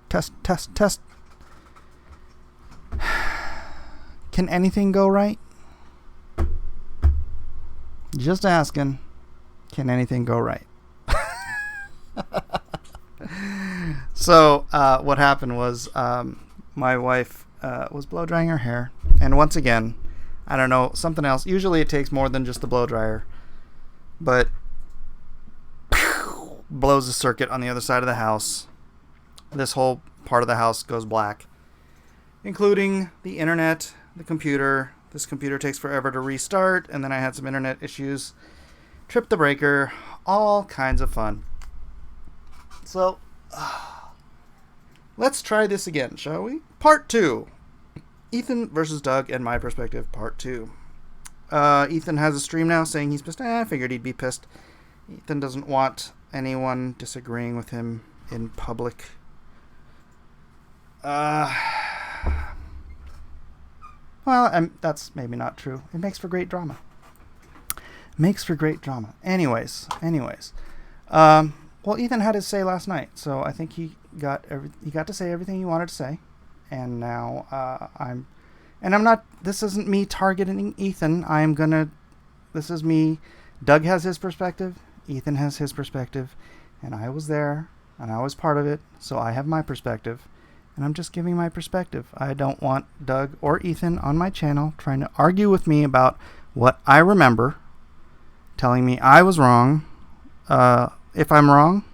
Test, test, test. Can anything go right? Just asking. Can anything go right? So, what happened was my wife was blow drying her hair. And once again, I don't know, something else. Usually it takes more than just the blow dryer. But blows a circuit on the other side of the house. This whole part of the house goes black, including the internet, the computer. This computer takes forever to restart, and then I had some internet issues. Tripped the breaker. All kinds of fun. So, let's try this again, shall we? Part 2. Ethan versus Doug and my perspective, part 2. Ethan has a stream now saying he's pissed. I figured he'd be pissed. Ethan doesn't want anyone disagreeing with him in public. Well, that's maybe not true. It makes for great drama. Anyways. Well, Ethan had his say last night, so I think he got to say everything he wanted to say, and now I'm not. This isn't me targeting Ethan. This is me. Doug has his perspective. Ethan has his perspective, and I was there, and I was part of it, so I have my perspective. And I'm just giving my perspective. I don't want Doug or Ethan on my channel trying to argue with me about what I remember, telling me I was wrong. If I'm wrong,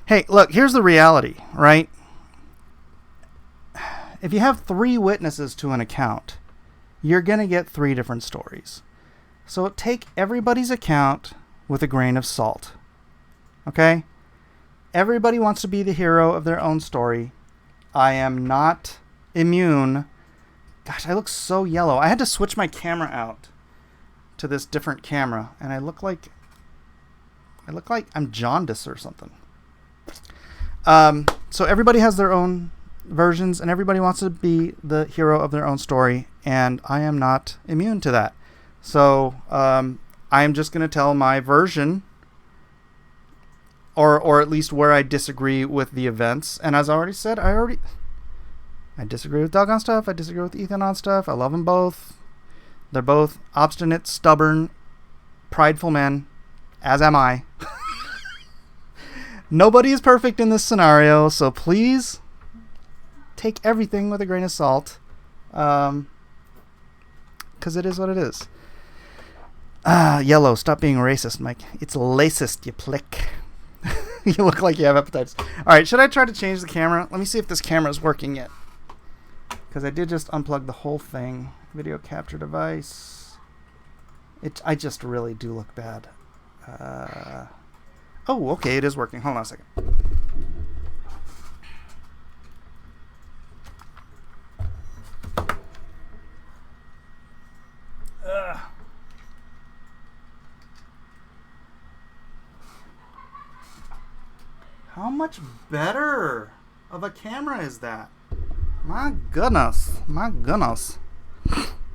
hey, look, here's the reality, right? If you have 3 witnesses to an account, you're going to get 3 different stories. So take everybody's account with a grain of salt. Okay? Everybody wants to be the hero of their own story. I am not immune. Gosh, I look so yellow. I had to switch my camera out to this different camera, and I look like I'm jaundiced or something. So everybody has their own versions, and everybody wants to be the hero of their own story, and I am not immune to that. So I'm just going to tell my version, or at least where I disagree with the events. And as I already said, I disagree with Doug on stuff. I disagree with Ethan on stuff. I love them both. They're both obstinate, stubborn, prideful men, as am I. Nobody is perfect in this scenario, so please take everything with a grain of salt, because it is what it is. Yellow, stop being racist, Mike. It's lacist, you plick. You look like you have hepatitis. Alright, should I try to change the camera? Let me see if this camera is working yet. Because I did just unplug the whole thing. Video capture device. I just really do look bad. Oh, okay, it is working. Hold on a second. How much better of a camera is that? My goodness.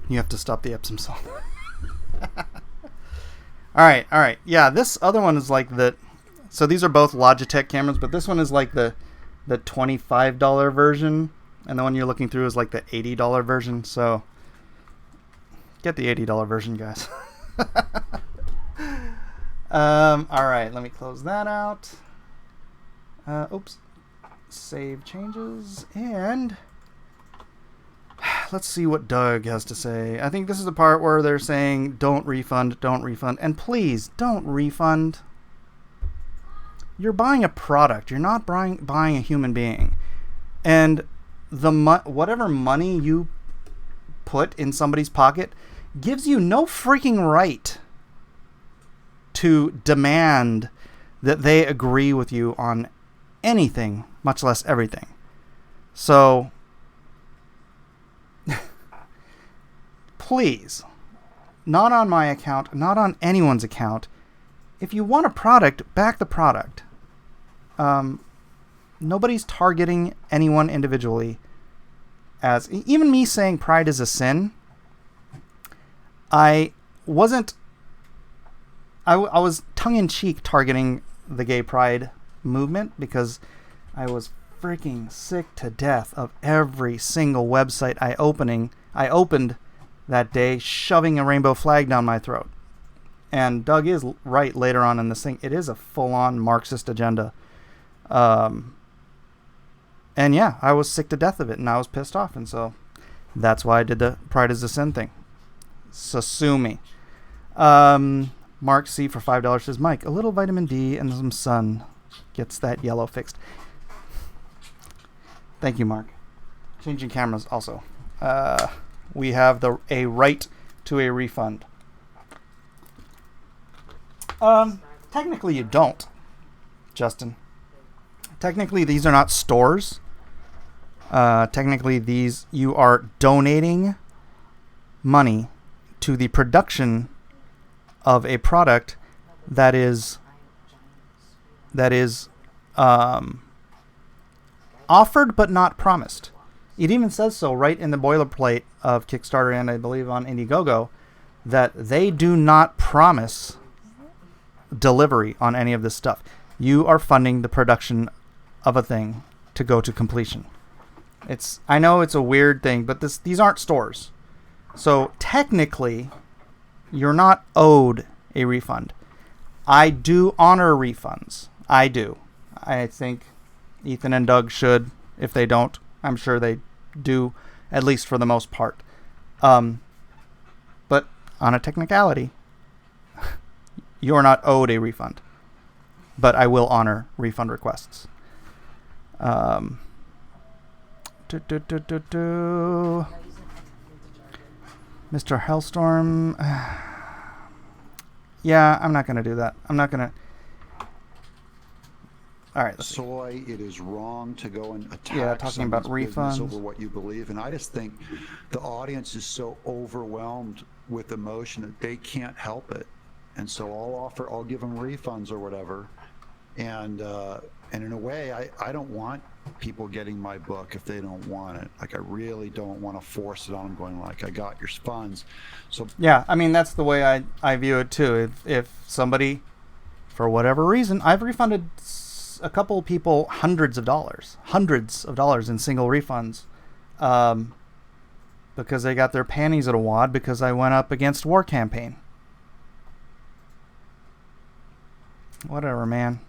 You have to stop the Epsom salt. Alright. Yeah, this other one is like the... So these are both Logitech cameras, but this one is like the $25 version, and the one you're looking through is like the $80 version, so get the $80 version, guys. Alright, let me close that out. Oops. Save changes, and let's see what Doug has to say. I think this is the part where they're saying, don't refund, and please, don't refund. You're buying a product. You're not buying a human being. And whatever money you put in somebody's pocket gives you no freaking right to demand that they agree with you on anything, much less everything. So, please, not on my account, not on anyone's account. If you want a product, back the product. Nobody's targeting anyone individually. As even me saying pride is a sin, I was tongue-in-cheek targeting the gay pride movement, because I was freaking sick to death of every single website I opened that day shoving a rainbow flag down my throat. And Doug is right later on in this thing. It is a full-on Marxist agenda. And yeah, I was sick to death of it, and I was pissed off. And so that's why I did the Pride is a Sin thing. So sue me. Mark C. for $5 says, Mike, a little vitamin D and some sun gets that yellow fixed. Thank you, Mark. Changing cameras also. We have a right to a refund. Technically you don't, Justin. Technically these are not stores. Technically you are donating money to the production of a product that is offered but not promised. It even says so right in the boilerplate of Kickstarter and I believe on Indiegogo that they do not promise delivery on any of this stuff. You are funding the production of a thing to go to completion. I know it's a weird thing, but these aren't stores. So technically, you're not owed a refund. I do honor refunds. I do. I think Ethan and Doug should. If they don't, I'm sure they do, at least for the most part. But on a technicality, you're not owed a refund. But I will honor refund requests. Mr. Hellstorm. Yeah, I'm not going to do that. I'm not going to. All right. Soy, it is wrong to go and attack talking about refunds over what you believe. And I just think the audience is so overwhelmed with emotion that they can't help it. And so I'll give them refunds or whatever. And in a way, I don't want people getting my book if they don't want it. Like, I really don't want to force it on them going like, I got your funds. So yeah, I mean, that's the way I view it too. If somebody, for whatever reason, I've refunded a couple people hundreds of dollars in single refunds because they got their panties in a wad because I went up against War Campaign. Whatever, man.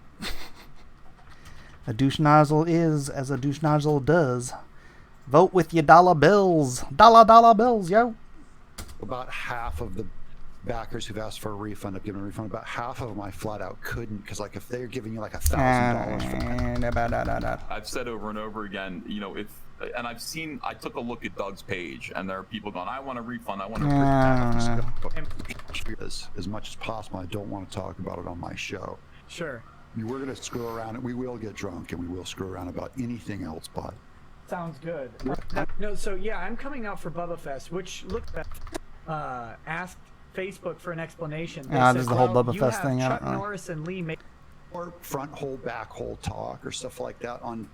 A douche nozzle is as a douche nozzle does. Vote with your dollar bills. Dollar bills, yo. About half of the backers who've asked for a refund have given a refund. About half of them I flat out couldn't, because like if they're giving you like $1,000 for I've said over and over again, and I took a look at Doug's page, and there are people going, I want a refund, I want a refund. As much as possible, I don't want to talk about it on my show. Sure. We're going to screw around, and we will get drunk, and we will screw around about anything else, but. Sounds good. No, so yeah, I'm coming out for Bubba Fest, which looked at, asked Facebook for an explanation. This is the whole Bubba Fest thing. Chuck Norris and Lee make or front hole, back hole talk or stuff like that on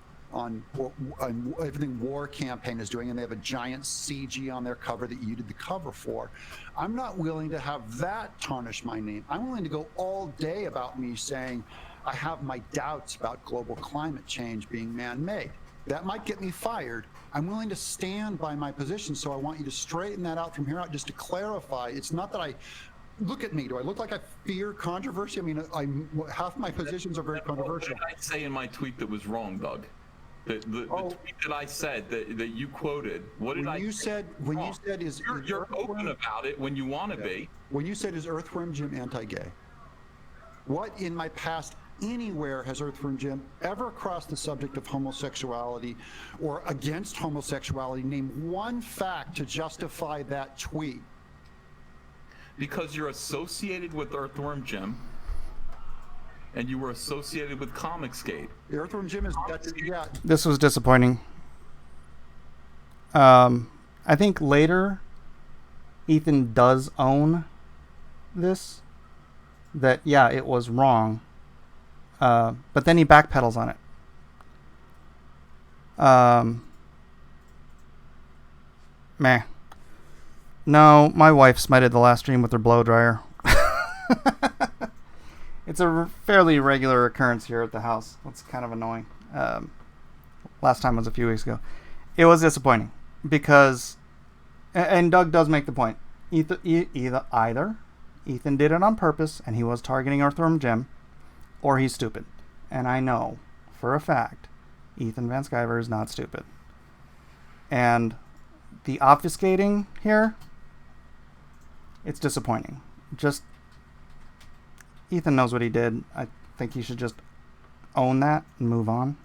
everything War Campaign is doing, and they have a giant CG on their cover that you did the cover for. I'm not willing to have that tarnish my name. I'm willing to go all day about me saying I have my doubts about global climate change being man-made. That might get me fired. I'm willing to stand by my position, so I want you to straighten that out from here out, just to clarify. It's not that I look at me. Do I look like I fear controversy? I mean, half my positions are very controversial. What did I say in my tweet that was wrong, Doug? The tweet that I said that you quoted. What did you said is you're open about it when you want to be. When you said is Earthworm Jim anti-gay? What in my past anywhere has Earthworm Jim ever crossed the subject of homosexuality or against homosexuality? Name one fact to justify that tweet. Because you're associated with Earthworm Jim, and you were associated with Comicsgate. Earthworm Jim is yeah. This was disappointing. I think later Ethan does own this, that yeah, it was wrong. But then he backpedals on it. Meh. No, my wife smited the last stream with her blow dryer. It's a fairly regular occurrence here at the house. It's kind of annoying. Last time was a few weeks ago. It was disappointing because, and Doug does make the point. Either Ethan did it on purpose and he was targeting Earthworm Jim, or he's stupid. And I know for a fact Ethan Van Sciver is not stupid. And the obfuscating here, it's disappointing. Just Ethan knows what he did. I think he should just own that and move on.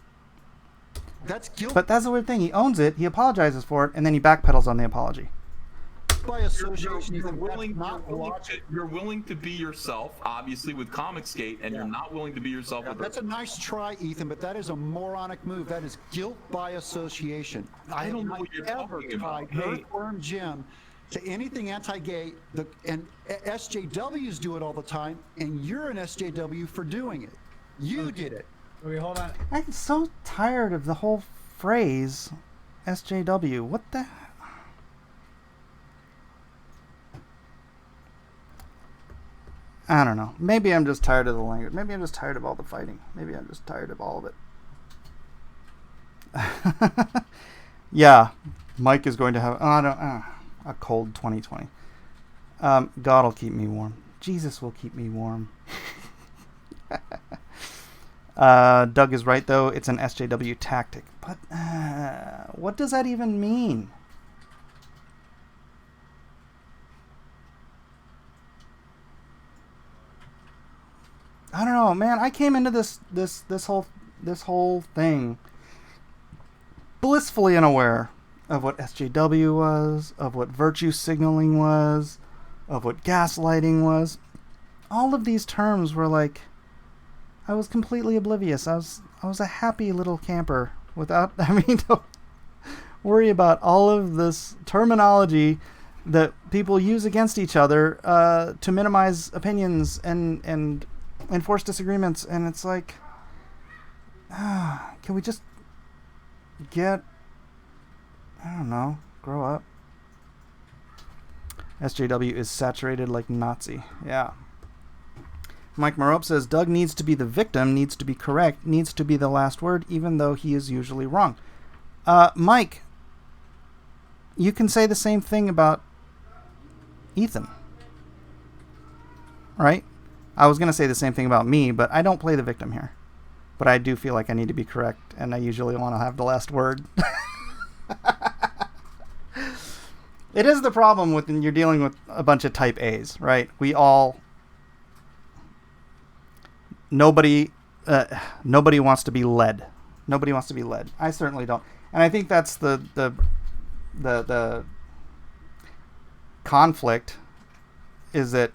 That's guilt But that's the weird thing. He owns it, he apologizes for it, and then he backpedals on the apology. by association. You're Ethan. you're willing to be yourself, obviously, with Comicsgate, and you're not willing to be yourself with That's a nice try, Ethan, but that is a moronic move. That is guilt by association. I don't know what you're ever talking about. tied Earthworm Jim to anything anti-gay, and SJWs do it all the time, and you're an SJW for doing it. You did it. Okay, hold on. I'm so tired of the whole phrase SJW. What the... I don't know. Maybe I'm just tired of the language. Maybe I'm just tired of all the fighting. Maybe I'm just tired of all of it. Yeah, Mike is going to have a cold 2020. God will keep me warm. Jesus will keep me warm. Doug is right, though. It's an SJW tactic. But what does that even mean? I don't know, man. I came into this whole thing blissfully unaware of what SJW was, of what virtue signaling was, of what gaslighting was. All of these terms were like, I was completely oblivious. I was a happy little camper without having to worry about all of this terminology that people use against each other to minimize opinions and enforce disagreements. And it's like, can we just get, I don't know, grow up? SJW is saturated like Nazi. Yeah. Mike Marope says, Doug needs to be the victim, needs to be correct, needs to be the last word, even though he is usually wrong. Mike, you can say the same thing about Ethan. Right? I was going to say the same thing about me, but I don't play the victim here. But I do feel like I need to be correct, and I usually want to have the last word. It is the problem when you're dealing with a bunch of type A's, right? We all... Nobody wants to be led. Nobody wants to be led. I certainly don't. And I think that's the conflict, is that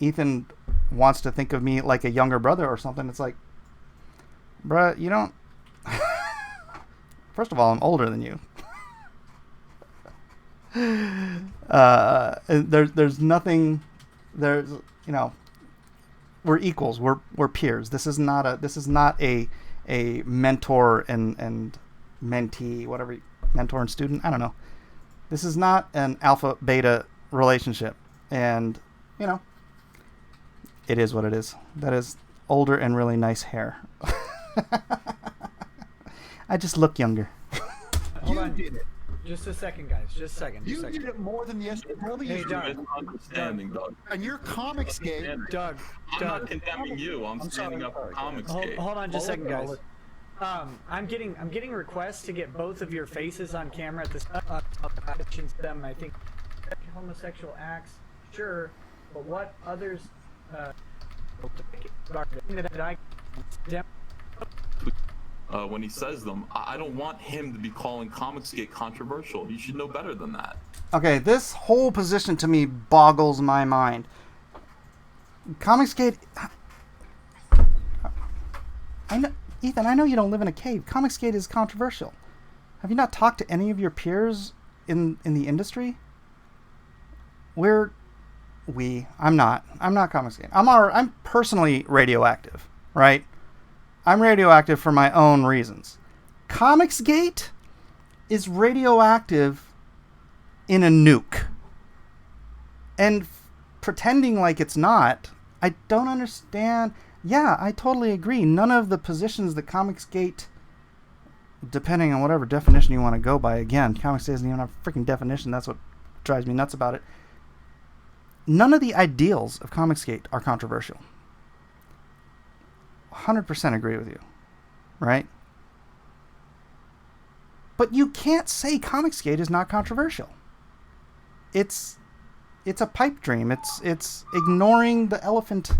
Ethan wants to think of me like a younger brother or something. It's like, bruh, you don't... First of all, I'm older than you. There's nothing... There's, you know... We're equals. We're peers. This is not a mentor and mentee, whatever, mentor and student. I don't know. This is not an alpha beta relationship, and you know, it is what it is. That is older and really nice hair. I just look younger. Hold on. Did it. Just a second, guys. Just a second. You did it more than the SJW. Hey, Doug. Doug. And your Comicsgate. Doug. I'm not condemning you. I'm standing up for Comicsgate. Hold on just a second, guys. I'm getting requests to get both of your faces on camera at this them. I think homosexual acts, sure, but what others when he says them, I don't want him to be calling Comicsgate controversial. He should know better than that. Okay, this whole position to me boggles my mind. Comicsgate... Ethan, I know you don't live in a cave. Comicsgate is controversial. Have you not talked to any of your peers in the industry? I'm not Comicsgate. I'm personally radioactive, right? I'm radioactive for my own reasons. Comicsgate is radioactive in a nuke. And pretending like it's not, I don't understand. Yeah, I totally agree. None of the positions that Comicsgate, depending on whatever definition you want to go by, again, Comicsgate doesn't even have a freaking definition. That's what drives me nuts about it. None of the ideals of Comicsgate are controversial. 100% agree with you, right? But you can't say Comicsgate is not controversial. It's a pipe dream. It's ignoring the elephant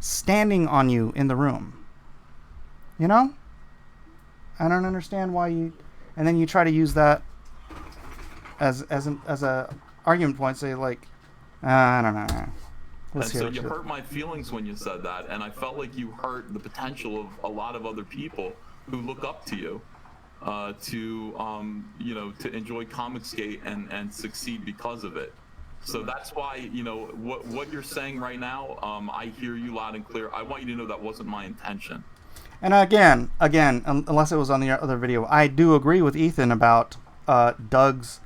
standing on you in the room. You know? I don't understand why you... And then you try to use that as a argument point, say like, I don't know. And so you hurt my feelings when you said that, and I felt like you hurt the potential of a lot of other people who look up to you to enjoy Comicsgate and succeed because of it. So that's why, what you're saying right now, I hear you loud and clear. I want you to know that wasn't my intention. And again, unless it was on the other video, I do agree with Ethan about Doug's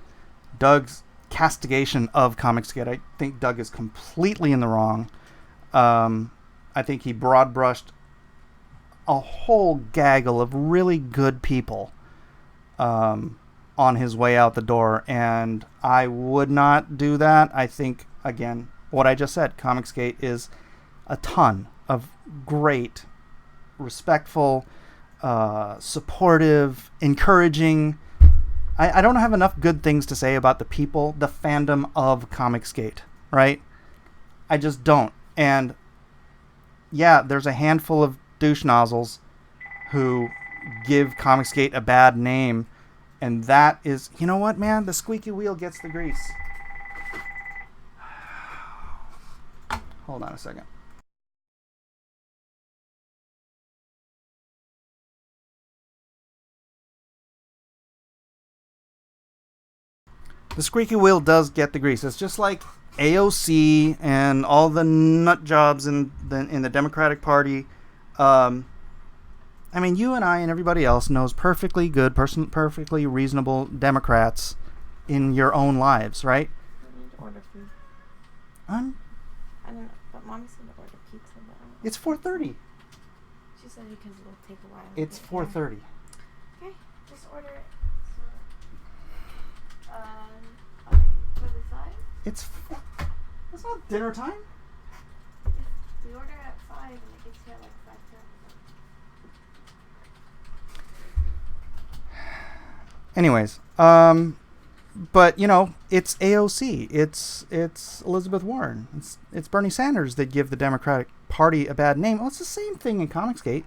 castigation of Comicsgate. I think Doug is completely in the wrong. I think he broad brushed a whole gaggle of really good people on his way out the door, and I would not do that. I think, again, what I just said, Comicsgate is a ton of great, respectful, supportive, encouraging. I don't have enough good things to say about the people, the fandom of Comicsgate, right? I just don't. And yeah, there's a handful of douche nozzles who give Comicsgate a bad name, and that is, you know what, man? The squeaky wheel gets the grease. Hold on a second. The squeaky wheel does get the grease. It's just like AOC and all the nut jobs in the Democratic Party. I mean, you and I and everybody else knows perfectly good, perfectly reasonable Democrats in your own lives, right? I need to order food. I don't know, but Mommy said to order pizza. But it's 4:30. She said because it'll take a while. It's 4:30. Okay, just order it. So, probably 5? It's not dinner time. We order at 5 and it gets here at like 5:10. Anyways, but it's AOC, it's Elizabeth Warren, it's Bernie Sanders that give the Democratic Party a bad name. Well, it's the same thing in Comicsgate.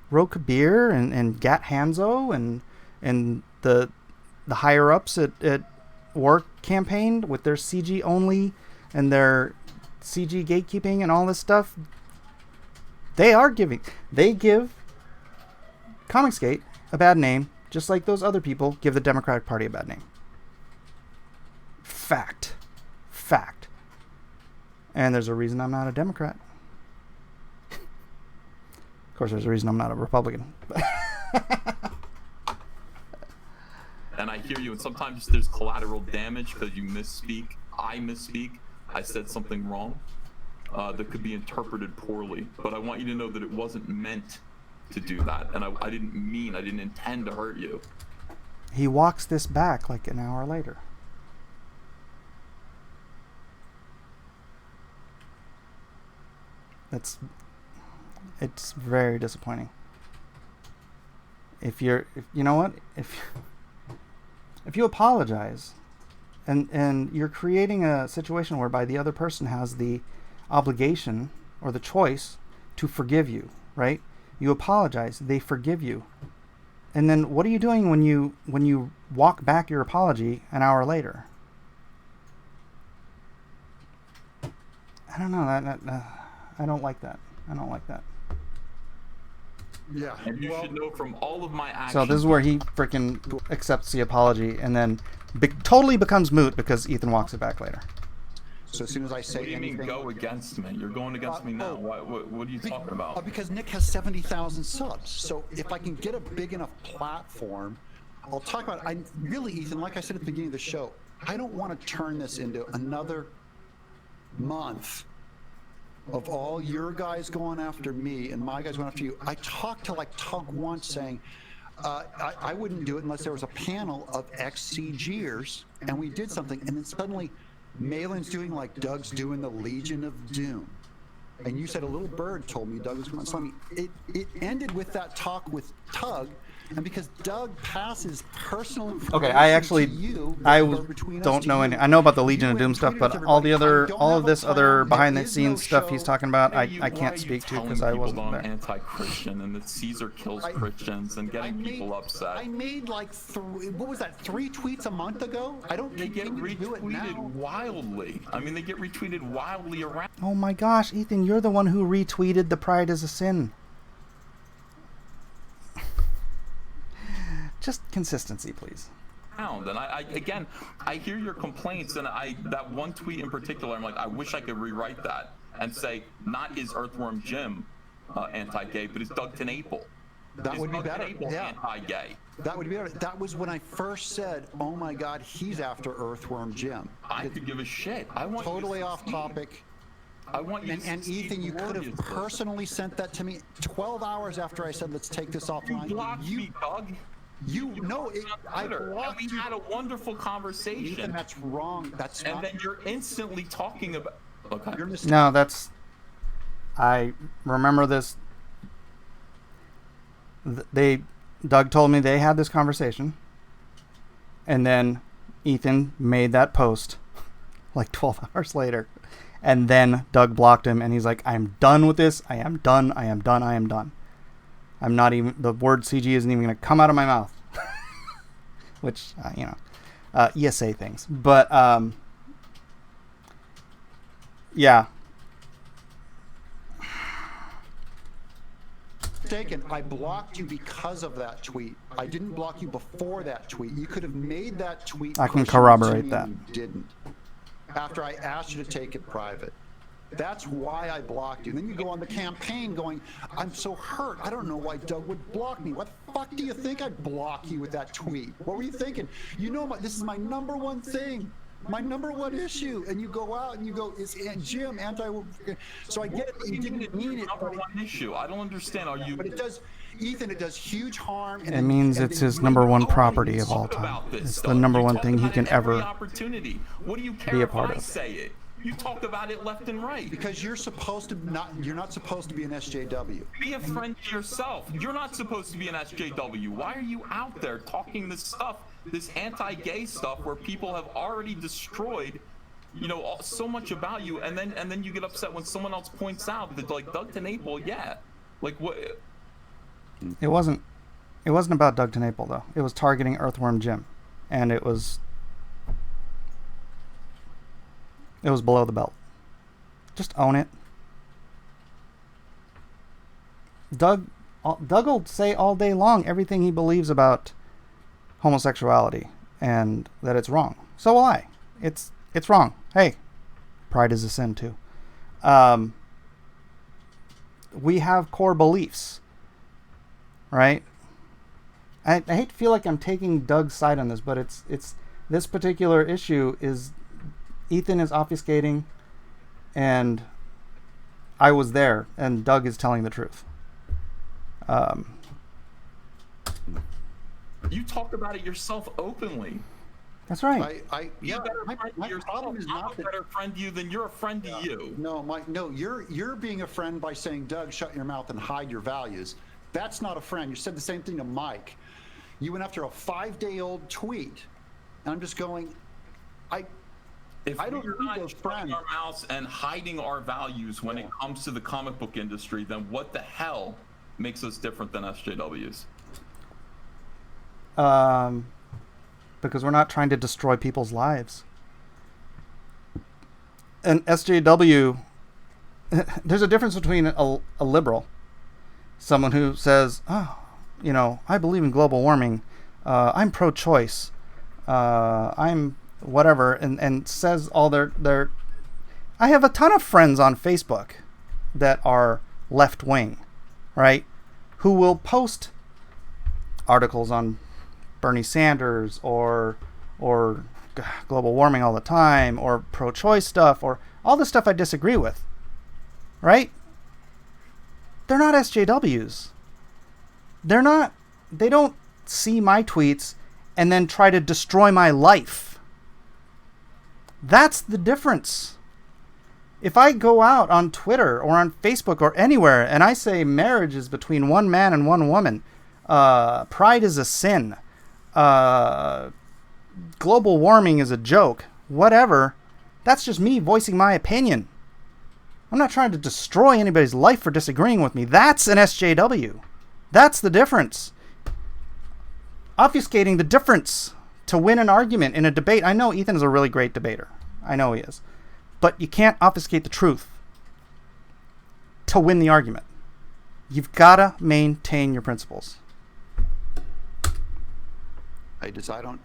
Ro Kabir and Gat Hanzo and the higher ups at War Campaign with their CG only and their CG gatekeeping and all this stuff. They give Comicsgate a bad name, just like those other people give the Democratic Party a bad name. Fact. And there's a reason I'm not a Democrat. Of course, there's a reason I'm not a Republican. And I hear you, and sometimes there's collateral damage because you misspeak. I misspeak. I said something wrong that could be interpreted poorly. But I want you to know that it wasn't meant to do that, and I didn't intend to hurt you. He walks this back like an hour later. It's very disappointing. If you apologize and you're creating a situation whereby the other person has the obligation or the choice to forgive you, right? You apologize, they forgive you. And then what are you doing when you walk back your apology an hour later? I don't know. I don't like that. Yeah. And you should know from all of my actions. So this is where he freaking accepts the apology and then totally becomes moot because Ethan walks it back later. So as soon as I say what do you anything, mean go against me? You're going against me now. What are you talking about? Because Nick has 70,000 subs. So if I can get a big enough platform, I'll talk about it. Ethan, like I said at the beginning of the show, I don't want to turn this into another month of all your guys going after me and my guys going after you, I talked to like Tug once saying, I wouldn't do it unless there was a panel of ex-CGers and we did something. And then suddenly Malin's doing like Doug's doing the Legion of Doom. And you said a little bird told me Doug was going to slap me. It ended with that talk with Tug. And because Doug passes personal information Okay, I actually, to you, don't know any. I know about the Legion of Doom stuff, but all of this other behind the scenes stuff he's talking about, I can't speak to because I wasn't there. Anti-Christian and that Caesar kills Christians and getting people upset. I made like what was that? 3 tweets a month ago. I don't. They get retweeted wildly. I mean, they get retweeted wildly around. Oh my gosh, Ethan, you're the one who retweeted the Pride is a Sin. Just consistency, please. And I hear your complaints, and that one tweet in particular, I'm like, I wish I could rewrite that and say, not is Earthworm Jim anti-gay, but is Doug TenNapel. That would be better. Yeah. Anti-gay. That would be better. That was when I first said, "Oh my God, he's after Earthworm Jim." I could give a shit. I want totally off topic. I want you and Ethan, you could have personally sent that to me 12 hours after I said, "Let's take this offline." You blocked me, Doug. I blocked we had a wonderful conversation. Ethan, that's wrong. That's and then you're instantly talking about. Okay. No, that's. I remember this. Doug told me they had this conversation, and then Ethan made that post, like 12 hours later, and then Doug blocked him, and he's like, "I'm done with this. I am done. I am done. I am done. I'm not even, the word CG isn't even going to come out of my mouth." Which, you say things. But, yeah. Mistaken. I blocked you because of that tweet. I didn't block you before that tweet. You could have made that tweet. I can corroborate that. You didn't. After I asked you to take it private. That's why I blocked you. Then you go on the campaign going, "I'm so hurt. I don't know why Doug would block me. What the fuck do you think I'd block you with that tweet? What were you thinking? You know, this is my number one thing. My number one issue." And you go out and you go, "Is Jim anti?" So I get it. You didn't mean it. Number one issue. I don't understand. Are you? But it does, Ethan. It does huge harm. It means it's his number one property of all time. It's the number one thing he can ever What do you care be a if part I of. say it? You talk about it left and right. Because you're not supposed to be an SJW. Be a friend to yourself. You're not supposed to be an SJW. Why are you out there talking this stuff, this anti-gay stuff, where people have already destroyed, so much about you, and then you get upset when someone else points out that, like, Doug TenNapel, yeah, like what? It wasn't about Doug TenNapel though. It was targeting Earthworm Jim, and it was below the belt. Just own it. Doug will say all day long everything he believes about homosexuality and that it's wrong. So will I. It's wrong. Hey, pride is a sin too. We have core beliefs, right? I hate to feel like I'm taking Doug's side on this, but it's this particular issue is Ethan is obfuscating, and I was there, and Doug is telling the truth. You talk about it yourself openly. That's right. My problem is not I'm a better friend to you than you're a friend to you. No, you're being a friend by saying, "Doug, shut your mouth and hide your values." That's not a friend. You said the same thing to Mike. You went after a 5-day-old tweet, and I'm just going, If I don't we're need not those shutting friends. our mouths and hiding our values when it comes to the comic book industry, then what the hell makes us different than SJWs? Because we're not trying to destroy people's lives. And SJW, there's a difference between a liberal, someone who says, I believe in global warming, I'm pro-choice, I'm whatever, and says all their I have a ton of friends on Facebook that are left-wing, right, who will post articles on Bernie Sanders or global warming all the time, or pro-choice stuff, or all the stuff I disagree with, right? They're not SJWs. They don't see my tweets and then try to destroy my life. That's the difference. If I go out on Twitter or on Facebook or anywhere and I say marriage is between one man and one woman, pride is a sin, global warming is a joke, whatever, that's just me voicing my opinion. I'm not trying to destroy anybody's life for disagreeing with me. That's an SJW. That's the difference. Obfuscating the difference to win an argument in a debate. I know Ethan is a really great debater. I know he is. But you can't obfuscate the truth to win the argument. You've got to maintain your principles.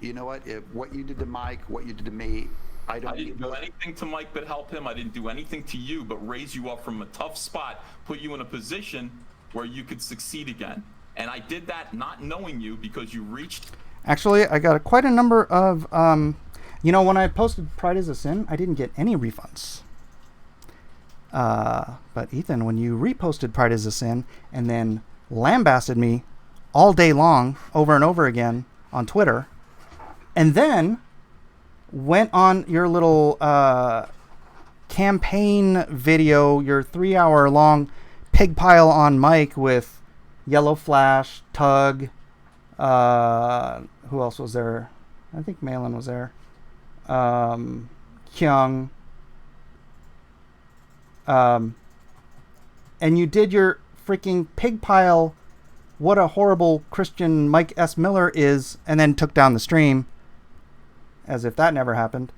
You know what? What you did to Mike, what you did to me, I didn't do anything to Mike but help him. I didn't do anything to you but raise you up from a tough spot, put you in a position where you could succeed again. And I did that not knowing you because you reached... Actually, I got quite a number of... when I posted Pride is a Sin, I didn't get any refunds. But Ethan, when you reposted Pride is a Sin and then lambasted me all day long over and over again on Twitter, and then went on your little campaign video, your 3-hour long pig pile on Mike with Yellow Flash, Tug, who else was there? I think Malin was there. Kyung. And you did your freaking pig pile, what a horrible Christian Mike S. Miller is, and then took down the stream. As if that never happened.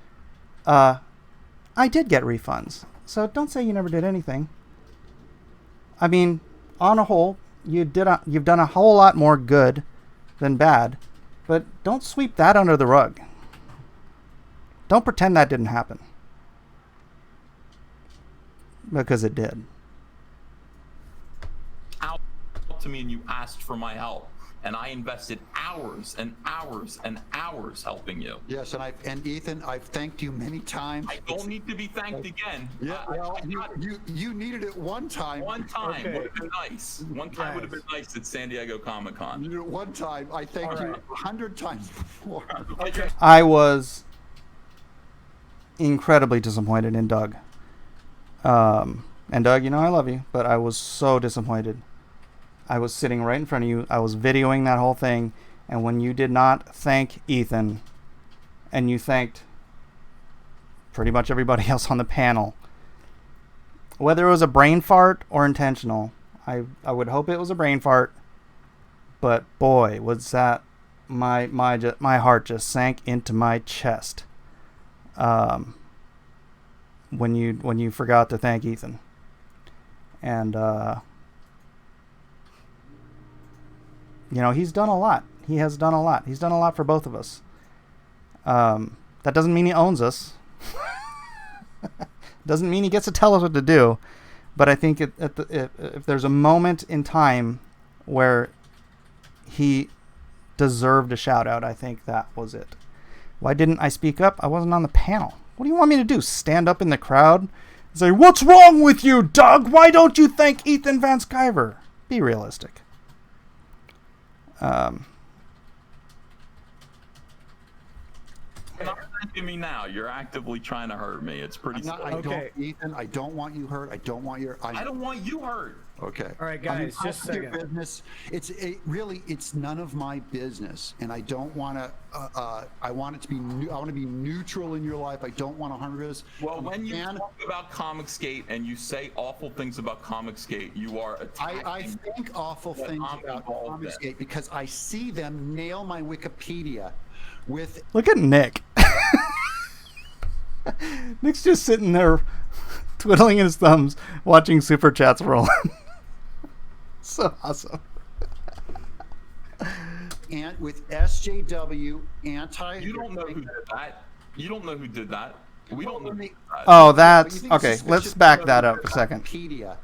I did get refunds. So don't say you never did anything. I mean, on a whole, you've done a whole lot more good than bad. But don't sweep that under the rug. Don't pretend that didn't happen. Because it did. Out to me and you asked for my help. And I invested hours and hours and hours helping you. Yes, and Ethan, I've thanked you many times. I don't need to be thanked again. Yeah, you needed it one time. One time would have been nice. One time would have been nice at San Diego Comic-Con. You did it one time. I thanked you 100 times before. Okay. I was incredibly disappointed in Doug. And Doug, I love you, but I was so disappointed. I was sitting right in front of you. I was videoing that whole thing. And when you did not thank Ethan, and you thanked pretty much everybody else on the panel, whether it was a brain fart or intentional, I would hope it was a brain fart. But boy, was that my heart just sank into my chest. When you forgot to thank Ethan. And he's done a lot. He has done a lot. He's done a lot for both of us. That doesn't mean he owns us. Doesn't mean he gets to tell us what to do. But I think if there's a moment in time where he deserved a shout out, I think that was it. Why didn't I speak up? I wasn't on the panel. What do you want me to do? Stand up in the crowd and say, "What's wrong with you, Doug? Why don't you thank Ethan Van Sciver?" Be realistic. You're not thanking me now. You're actively trying to hurt me. It's pretty Okay. Ethan, I don't want you hurt. I don't want you hurt. Okay. All right, guys, just a second. Business. It's none of my business, and I don't want to. I want it to be. I want to be neutral in your life. I don't want to harm your business. Well, when you talk about Comicsgate and you say awful things about Comicsgate, you are attacking. I think awful things about Comicsgate because I see them nail my Wikipedia with. Look at Nick. Nick's just sitting there, twiddling his thumbs, watching super chats roll. So awesome. And with SJW anti. You don't know who did that. You don't know who did that. We don't know. Oh, that's okay. Let's back that up a second. Wikipedia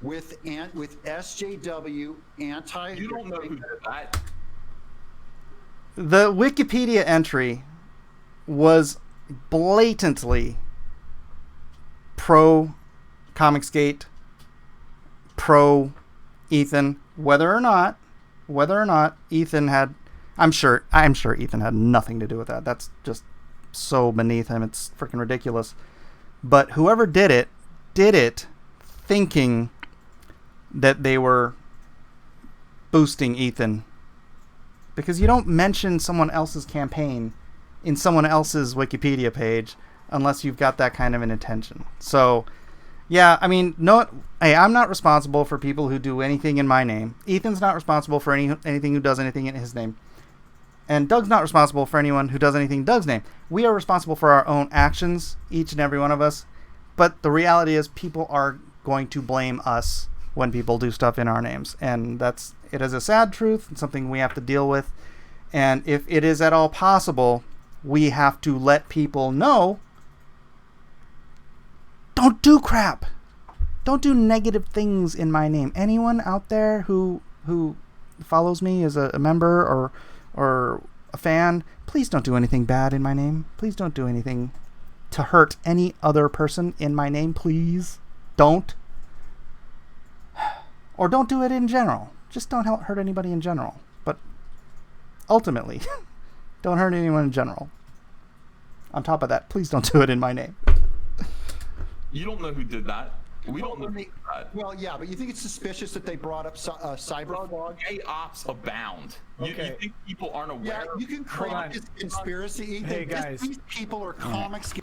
with SJW anti. You don't know who did that. The Wikipedia entry was blatantly pro Comicsgate, pro Ethan, whether or not Ethan had, I'm sure Ethan had nothing to do with that. That's just so beneath him. It's freaking ridiculous. But whoever did it thinking that they were boosting Ethan, because you don't mention someone else's campaign in someone else's Wikipedia page unless you've got that kind of an intention. So, yeah, I mean, hey, I'm not responsible for people who do anything in my name. Ethan's not responsible for anything who does anything in his name. And Doug's not responsible for anyone who does anything in Doug's name. We are responsible for our own actions, each and every one of us. But the reality is people are going to blame us when people do stuff in our names. And it is a sad truth and something we have to deal with. And if it is at all possible, we have to let people know, don't do crap. Don't do negative things in my name. Anyone out there who follows me as a member or a fan, please don't do anything bad in my name. Please don't do anything to hurt any other person in my name, please. Don't. Or don't do it in general. Just don't hurt anybody in general. But ultimately, don't hurt anyone in general. On top of that, please don't do it in my name. You don't know who did that. We don't know who did that. Well, yeah, but you think it's suspicious that they brought up cyber? Gay ops abound. You think people aren't aware? Yeah, you can create this conspiracy. Ethan. Hey, guys. These people are comics.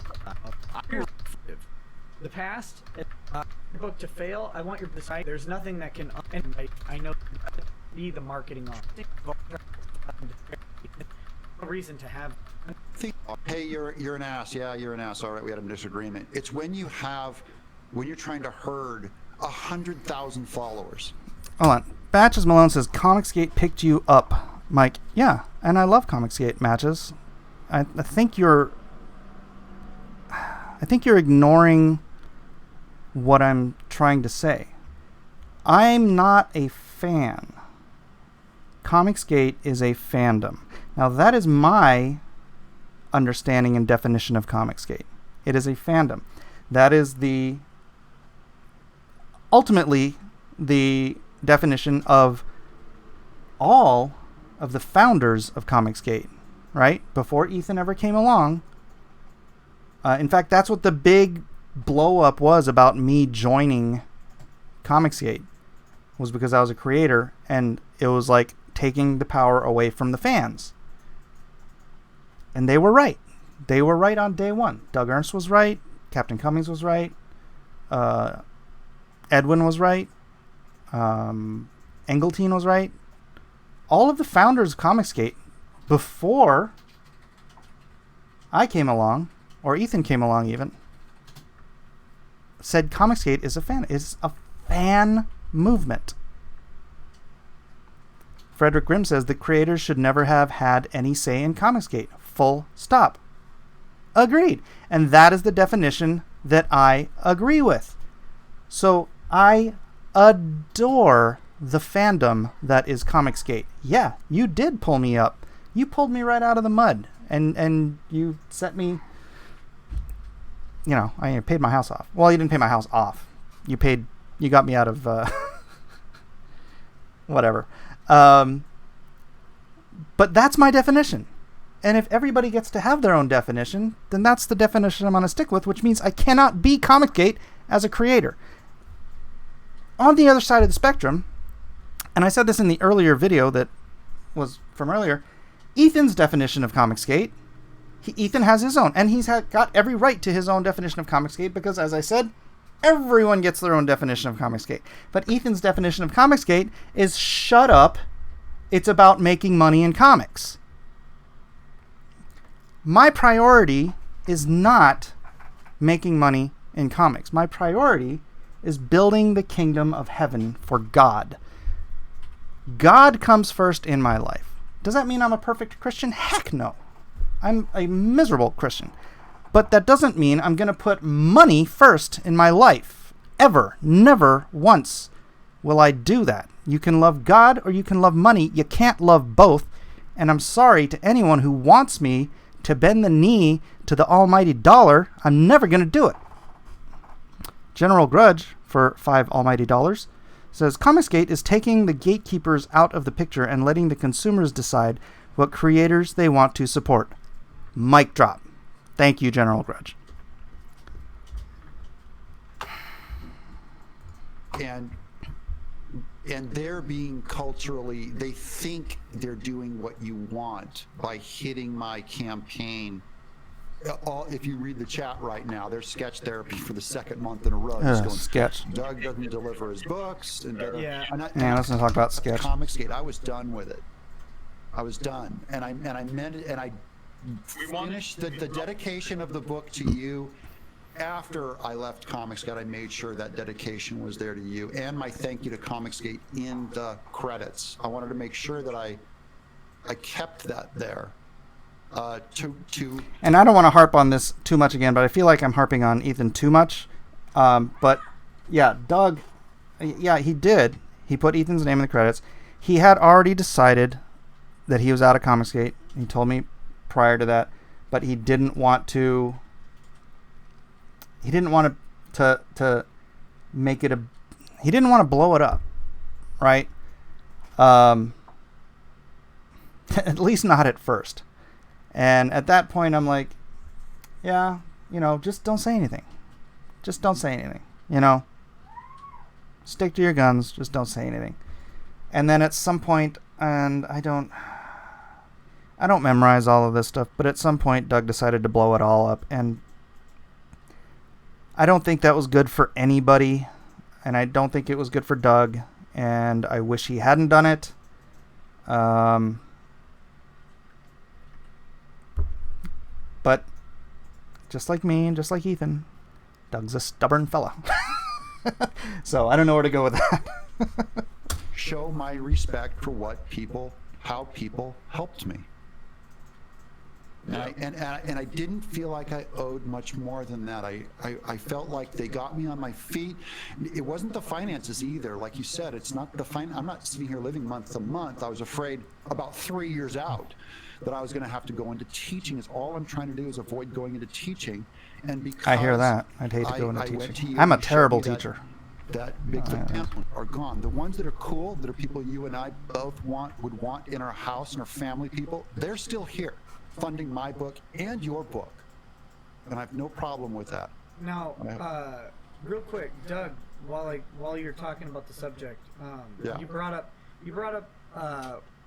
The past, book to fail. I want your decide. There's nothing that can. I know. Be the marketing on. No reason to have. Hey, you're an ass. Yeah, you're an ass. All right, we had a disagreement. It's when you're trying to herd 100,000 followers. Hold on. Batches Malone says Comicsgate picked you up, Mike. Yeah, and I love Comicsgate matches. I think you're ignoring what I'm trying to say. I'm not a fan. Comicsgate is a fandom. Now that is my understanding and definition of Comicsgate. It is a fandom. That is ultimately the definition of all of the founders of Comicsgate, right? Before Ethan ever came along. In fact, that's what the big blow up was about me joining Comicsgate, was because I was a creator and it was like taking the power away from the fans. And they were right. They were right on day one. Doug Ernst was right. Captain Cummings was right. Edwin was right. Engeltine was right. All of the founders of Comicsgate, before I came along, or Ethan came along even, said Comicsgate is a fan movement. Frederick Grimm says the creators should never have had any say in Comicsgate. Full stop. Agreed. And that is the definition that I agree with. So I adore the fandom that is Comicsgate. Yeah, you did pull me up. You pulled me right out of the mud. And you set me... I paid my house off. Well, you didn't pay my house off. You got me out of... whatever. But that's my definition. And if everybody gets to have their own definition, then that's the definition I'm going to stick with, which means I cannot be Comicsgate as a creator. On the other side of the spectrum, and I said this in the earlier video that was from earlier, Ethan's definition of Comicsgate, Ethan has his own, and he's got every right to his own definition of Comicsgate because, as I said, everyone gets their own definition of Comicsgate. But Ethan's definition of Comicsgate is shut up, it's about making money in comics. My priority is not making money in comics. My priority is building the kingdom of heaven for God. God comes first in my life. Does that mean I'm a perfect Christian? Heck no. I'm a miserable Christian. But that doesn't mean I'm going to put money first in my life. Ever. Never once will I do that. You can love God or you can love money. You can't love both. And I'm sorry to anyone who wants me to bend the knee to the almighty dollar. I'm never going to do it. General Grudge for $5 almighty dollars says, Comicsgate is taking the gatekeepers out of the picture and letting the consumers decide what creators they want to support. Mic drop. Thank you, General Grudge. And they're being culturally, they think they're doing what you want by hitting my campaign. If you read the chat right now, there's sketch therapy for the second month in a row. Sketch. Doug doesn't deliver his books. And let's not talk about sketch. Comicsgate, I was done with it. I was done. And I meant it, and I finished the dedication of the book to you. After I left Comicsgate, I made sure that dedication was there to you, and my thank you to Comicsgate in the credits. I wanted to make sure that I kept that there. And I don't want to harp on this too much again, but I feel like I'm harping on Ethan too much. But yeah, Doug, yeah, he did. He put Ethan's name in the credits. He had already decided that he was out of Comicsgate. He told me prior to that, but he didn't want to. He didn't want to make it a. He didn't want to blow it up, right? At least not at first. And at that point, I'm like, yeah, just don't say anything. Just don't say anything, Stick to your guns. Just don't say anything. And then at some point, and I don't memorize all of this stuff, but at some point, Doug decided to blow it all up. And I don't think that was good for anybody. And I don't think it was good for Doug. And I wish he hadn't done it. But just like me and just like Ethan, Doug's a stubborn fella. So I don't know where to go with that. Show my respect for how people helped me. And I didn't feel like I owed much more than that. I felt like they got me on my feet. It wasn't the finances either. Like you said, it's not the I'm not sitting here living month to month. I was afraid about 3 years out that I was going to have to go into teaching. All I'm trying to do is avoid going into teaching. And because I hear that. I'd hate to go into teaching. I'm a terrible teacher. That big pamphlet are gone. The ones that are cool, that are people you and I both would want in our house and our family people, they're still here, funding my book and your book. And I have no problem with that. Now, real quick, Doug, while you're talking about the subject, you brought up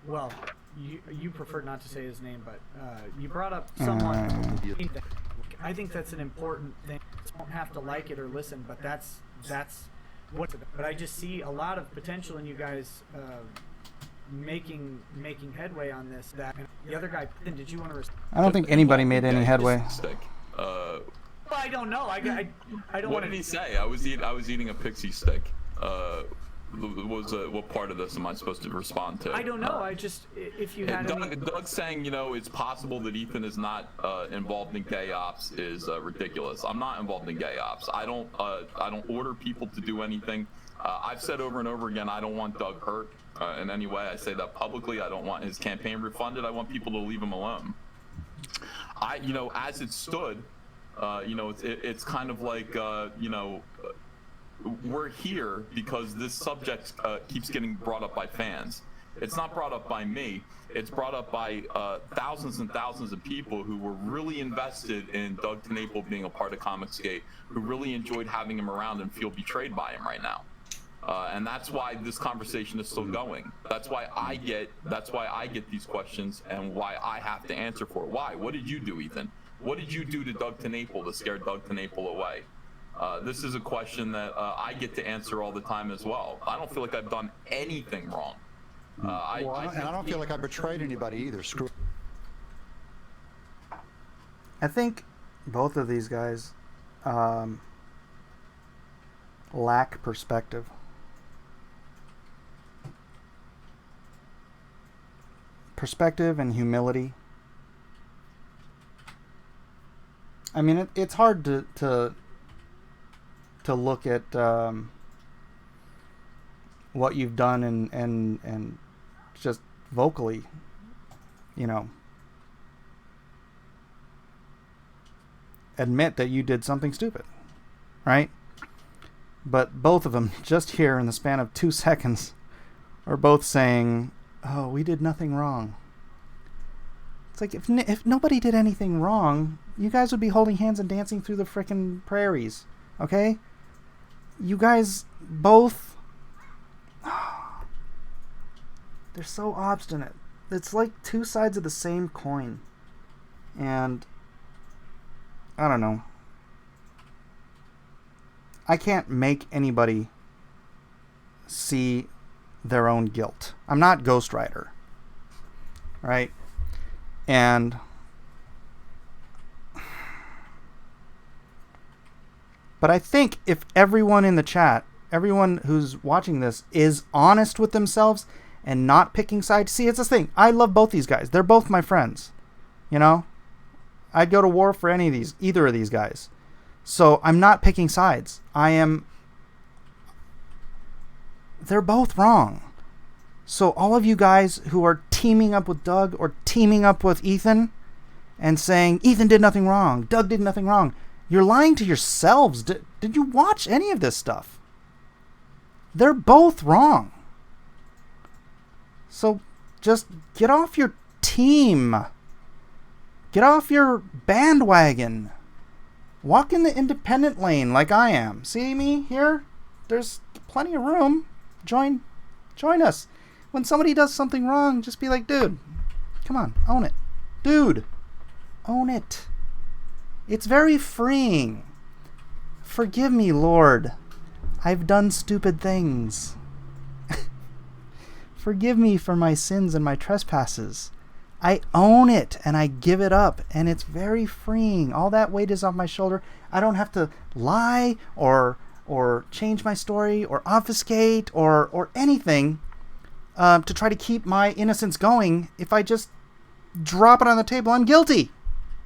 well, you prefer not to say his name, but you brought up someone. I think that's an important thing. You don't have to like it or listen, but that's what. But I just see a lot of potential in you guys making headway on this. That the other guy. Did you want to? I don't think anybody made any headway. Well, I don't know. I don't. What did he say? I was eating a pixie stick. What part of this am I supposed to respond to? I don't know. I just if you had Doug saying it's possible that Ethan is not involved in gay ops is ridiculous. I'm not involved in gay ops. I don't order people to do anything. I've said over and over again I don't want Doug hurt in any way. I say that publicly. I don't want his campaign refunded. I want people to leave him alone. As it stood, it's kind of like we're here because this subject keeps getting brought up by fans. It's not brought up by me. It's brought up by thousands and thousands of people who were really invested in Doug TenNapel being a part of Comicsgate, who really enjoyed having him around and feel betrayed by him right now. And that's why this conversation is still going. That's why I get these questions and why I have to answer for it. Why? What did you do, Ethan? What did you do to Doug TenNapel to scare Doug TenNapel away? This is a question that I get to answer all the time as well. I don't feel like I've done anything wrong. I don't feel like I betrayed anybody either. Screw. I think both of these guys lack perspective. Perspective and humility. I mean, it's hard to look at what you've done and just vocally, admit that you did something stupid, right? But both of them, just here in the span of 2 seconds, are both saying, oh, we did nothing wrong. It's like, if nobody did anything wrong, you guys would be holding hands and dancing through the frickin' prairies, okay? You guys both... They're so obstinate. It's like two sides of the same coin. And... I don't know. I can't make anybody see their own guilt. I'm not Ghost Rider. Right? And but I think if everyone in the chat, everyone who's watching this is honest with themselves and not picking sides. See, it's this thing. I love both these guys. They're both my friends. You know? I'd go to war for either of these guys. So I'm not picking sides. They're both wrong. So all of you guys who are teaming up with Doug or teaming up with Ethan and saying, Ethan did nothing wrong, Doug did nothing wrong, you're lying to yourselves. Did you watch any of this stuff? They're both wrong. So just get off your team. Get off your bandwagon. Walk in the independent lane like I am. See me here? There's plenty of room. Join us. When somebody does something wrong, just be like, dude, come on, own it. Dude, own it. It's very freeing. Forgive me, Lord. I've done stupid things. Forgive me for my sins and my trespasses. I own it and I give it up, and it's very freeing. All that weight is off my shoulder. I don't have to lie or change my story or obfuscate or anything to try to keep my innocence going. If I just drop it on the table, I'm guilty.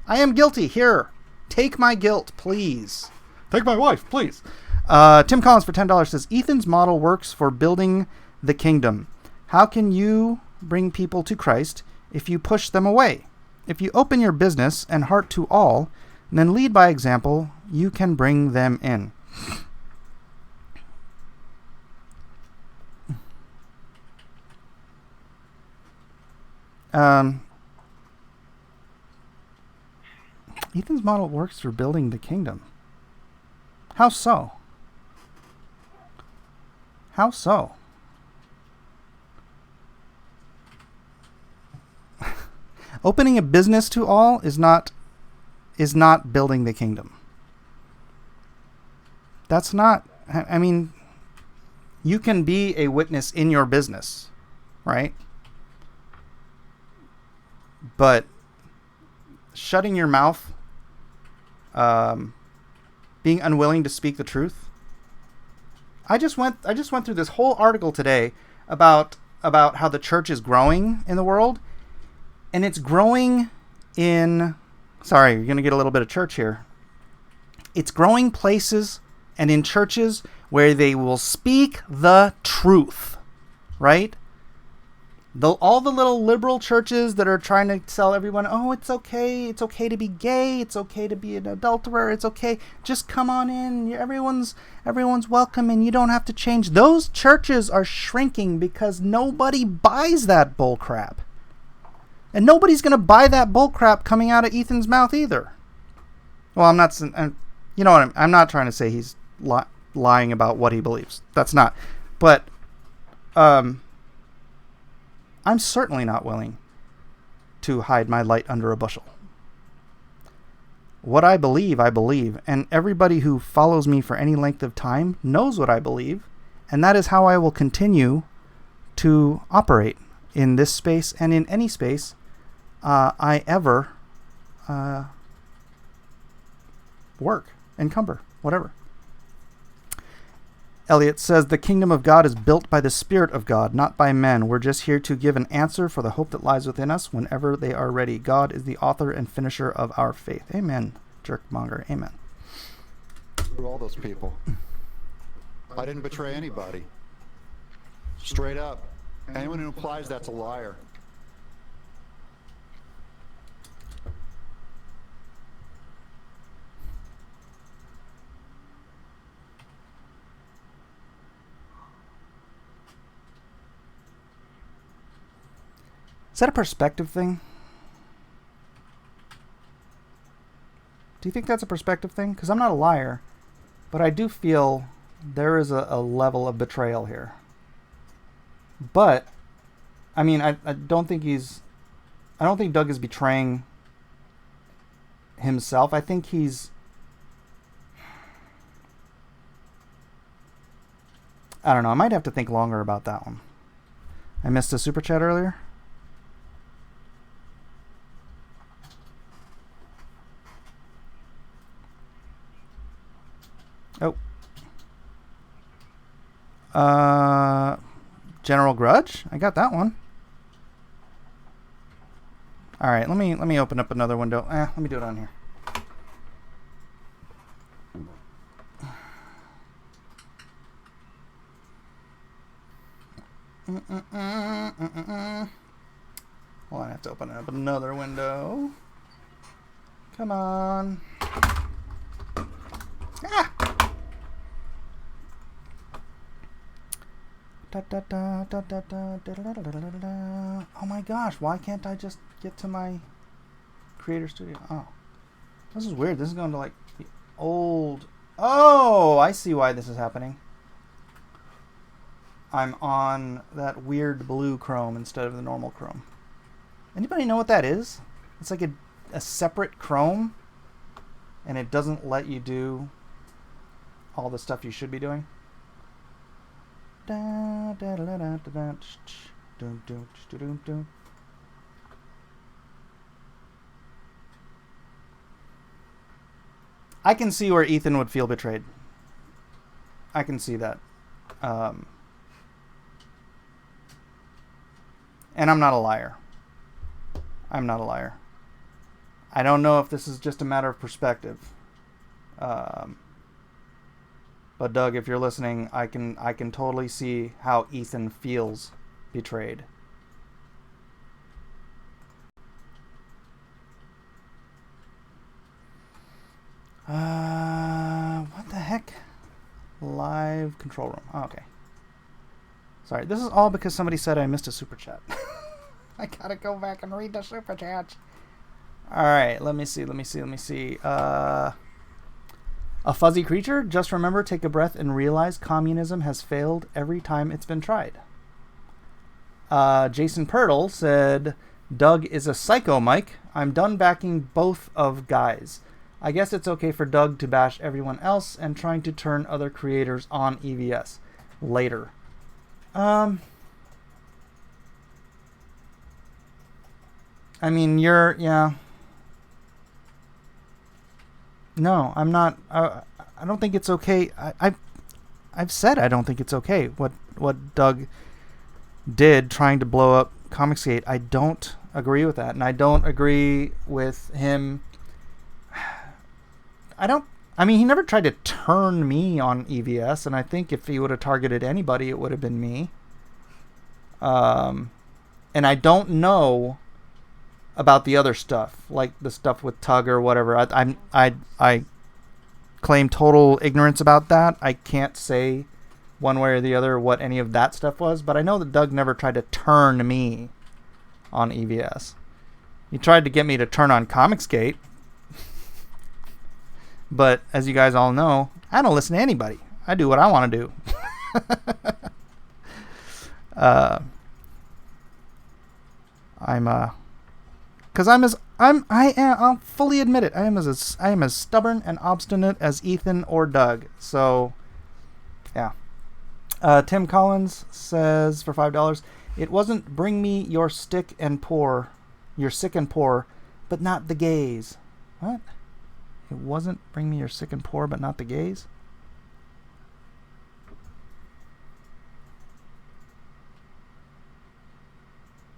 I am guilty. Here, take my guilt, please. Take my wife, please. Tim Collins for $10 says, Ethan's model works for building the kingdom. How can you bring people to Christ if you push them away? If you open your business and heart to all, and then lead by example, you can bring them in. Ethan's model works for building the kingdom. How so? How so? Opening a business to all is not building the kingdom. That's not, I mean, you can be a witness in your business, right? But shutting your mouth, being unwilling to speak the truth. I just went through this whole article today about how the church is growing in the world. And it's growing in, sorry, you're going to get a little bit of church here. It's growing places and in churches where they will speak the truth, right? All the little liberal churches that are trying to tell everyone, oh, it's okay to be gay, it's okay to be an adulterer, it's okay, just come on in, everyone's welcome and you don't have to change. Those churches are shrinking because nobody buys that bull crap. And nobody's going to buy that bullcrap coming out of Ethan's mouth either. Well, I'm not, you know what, I'm not trying to say he's lying about what he believes. That's not. But I'm certainly not willing to hide my light under a bushel. What I believe. And everybody who follows me for any length of time knows what I believe. And that is how I will continue to operate in this space and in any space I ever work, encumber, whatever. Elliot says, the kingdom of God is built by the Spirit of God, not by men. We're just here to give an answer for the hope that lies within us whenever they are ready. God is the author and finisher of our faith. Amen, jerkmonger. Amen. Through all those people. I didn't betray anybody. Straight up. Anyone who implies that's a liar. Is that a perspective thing? Do you think that's a perspective thing? Because I'm not a liar, but I do feel there is a level of betrayal here. But, I mean, I don't think I don't think Doug is betraying himself. I think he's... I don't know. I might have to think longer about that one. I missed a super chat earlier. Oh. General Grudge? I got that one. All right, let me open up another window. Let me do it on here. Well, I have to open up another window. Come on. Ah! Oh my gosh, why can't I just get to my creator studio? Oh, this is weird. This is going to like the old... Oh, I see why this is happening. I'm on that weird blue Chrome instead of the normal Chrome. Anybody know what that is? It's like a separate Chrome, and it doesn't let you do all the stuff you should be doing. I can see where Ethan would feel betrayed. I can see that. And I'm not a liar. I'm not a liar. I don't know if this is just a matter of perspective. But Doug, if you're listening, I can totally see how Ethan feels betrayed. What the heck? Live control room. Oh, okay. Sorry, this is all because somebody said I missed a super chat. I gotta go back and read the super chat. Alright, let me see. A fuzzy creature? Just remember, take a breath and realize communism has failed every time it's been tried. Jason Pirtle said, Doug is a psycho, Mike. I'm done backing both of guys. I guess it's okay for Doug to bash everyone else and trying to turn other creators on EVS later. I mean, yeah. No, I'm not. I don't think it's okay. I've said I don't think it's okay what Doug did trying to blow up Comicsgate. I don't agree with that, and I don't agree with him. I mean, he never tried to turn me on EVS, and I think if he would have targeted anybody, it would have been me. And I don't know about the other stuff, like the stuff with Tug or whatever. I claim total ignorance about that. I can't say one way or the other what any of that stuff was, but I know that Doug never tried to turn me on EVS. He tried to get me to turn on Comicsgate. But as you guys all know, I don't listen to anybody. I do what I want to do. I'll fully admit it. I am as stubborn and obstinate as Ethan or Doug. So, yeah. Tim Collins says for $5, it wasn't bring me your sick and poor, but not the gays. What? It wasn't bring me your sick and poor, but not the gays?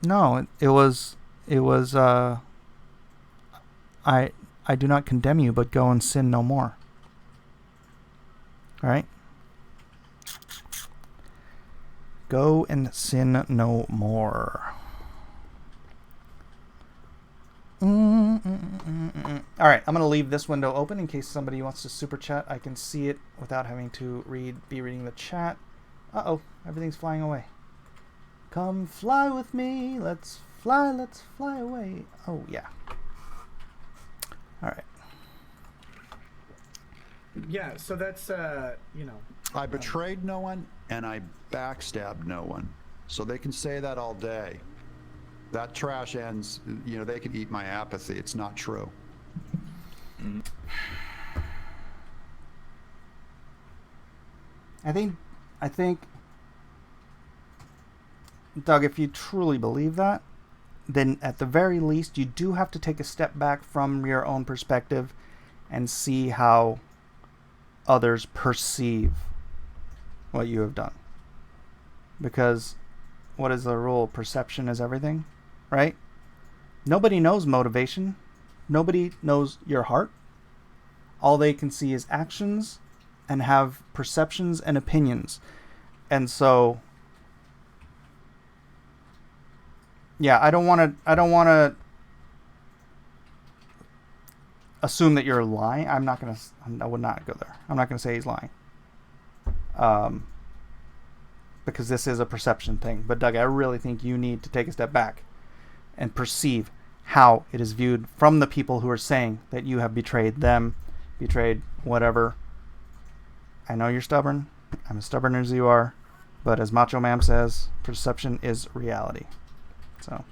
No, it was I do not condemn you, but go and sin no more. All right? Go and sin no more. All right, I'm going to leave this window open in case somebody wants to super chat. I can see it without having to be reading the chat. Uh-oh, everything's flying away. Come fly with me, let's let's fly away. Oh, yeah. All right. Yeah, so that's, you know. I betrayed no one, and I backstabbed no one. So they can say that all day. That trash ends, you know, they can eat my apathy. It's not true. Mm-hmm. I think, Doug, if you truly believe that, then at the very least, you do have to take a step back from your own perspective and see how others perceive what you have done. Because what is the rule? Perception is everything, right? Nobody knows motivation. Nobody knows your heart. All they can see is actions and have perceptions and opinions. And so, yeah, I don't want to assume that you're lying. I would not go there. I'm not going to say he's lying. Because this is a perception thing. But Doug, I really think you need to take a step back and perceive how it is viewed from the people who are saying that you have betrayed them, betrayed whatever. I know you're stubborn. I'm as stubborn as you are. But as Macho Man says, perception is reality. So.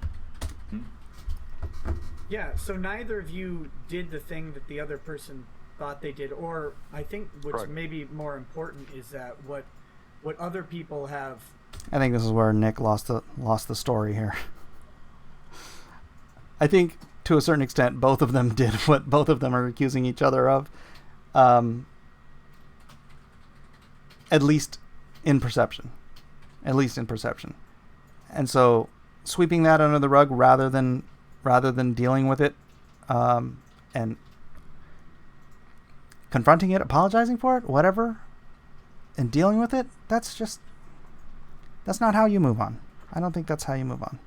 Yeah, so neither of you did the thing that the other person thought they did, or I think what's maybe more important is that what other people have. I think this is where Nick lost the story here. I think to a certain extent both of them did what both of them are accusing each other of. At least in perception. And so sweeping that under the rug rather than dealing with it and confronting it, apologizing for it, whatever, and dealing with it, that's not how you move on. I don't think that's how you move on.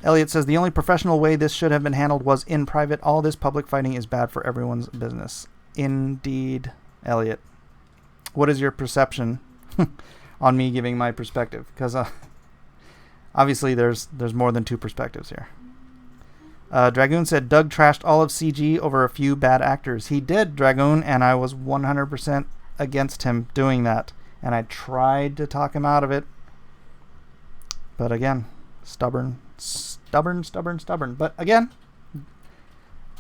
Elliot says the only professional way this should have been handled was in private. All this public fighting is bad for everyone's business. Indeed, Elliot. What is your perception on me giving my perspective? Because obviously there's more than two perspectives here. Dragoon said Doug trashed all of CG over a few bad actors. He did, Dragoon, and I was 100% against him doing that. And I tried to talk him out of it. But again, stubborn. But again,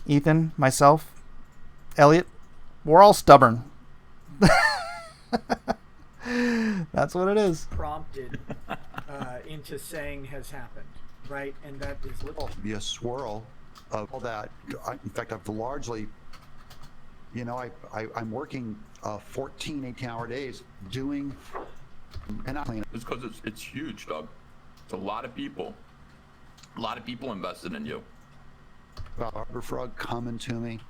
Ethan, myself, Elliot, we're all stubborn. That's what it is. Prompted into saying has happened, right? And that is Will be a swirl of all that. In fact, I've largely, you know, I'm working 14 18-hour days doing, and I'm It's because it's huge, Doug. It's a lot of people invested in you. Barber Frog coming to me,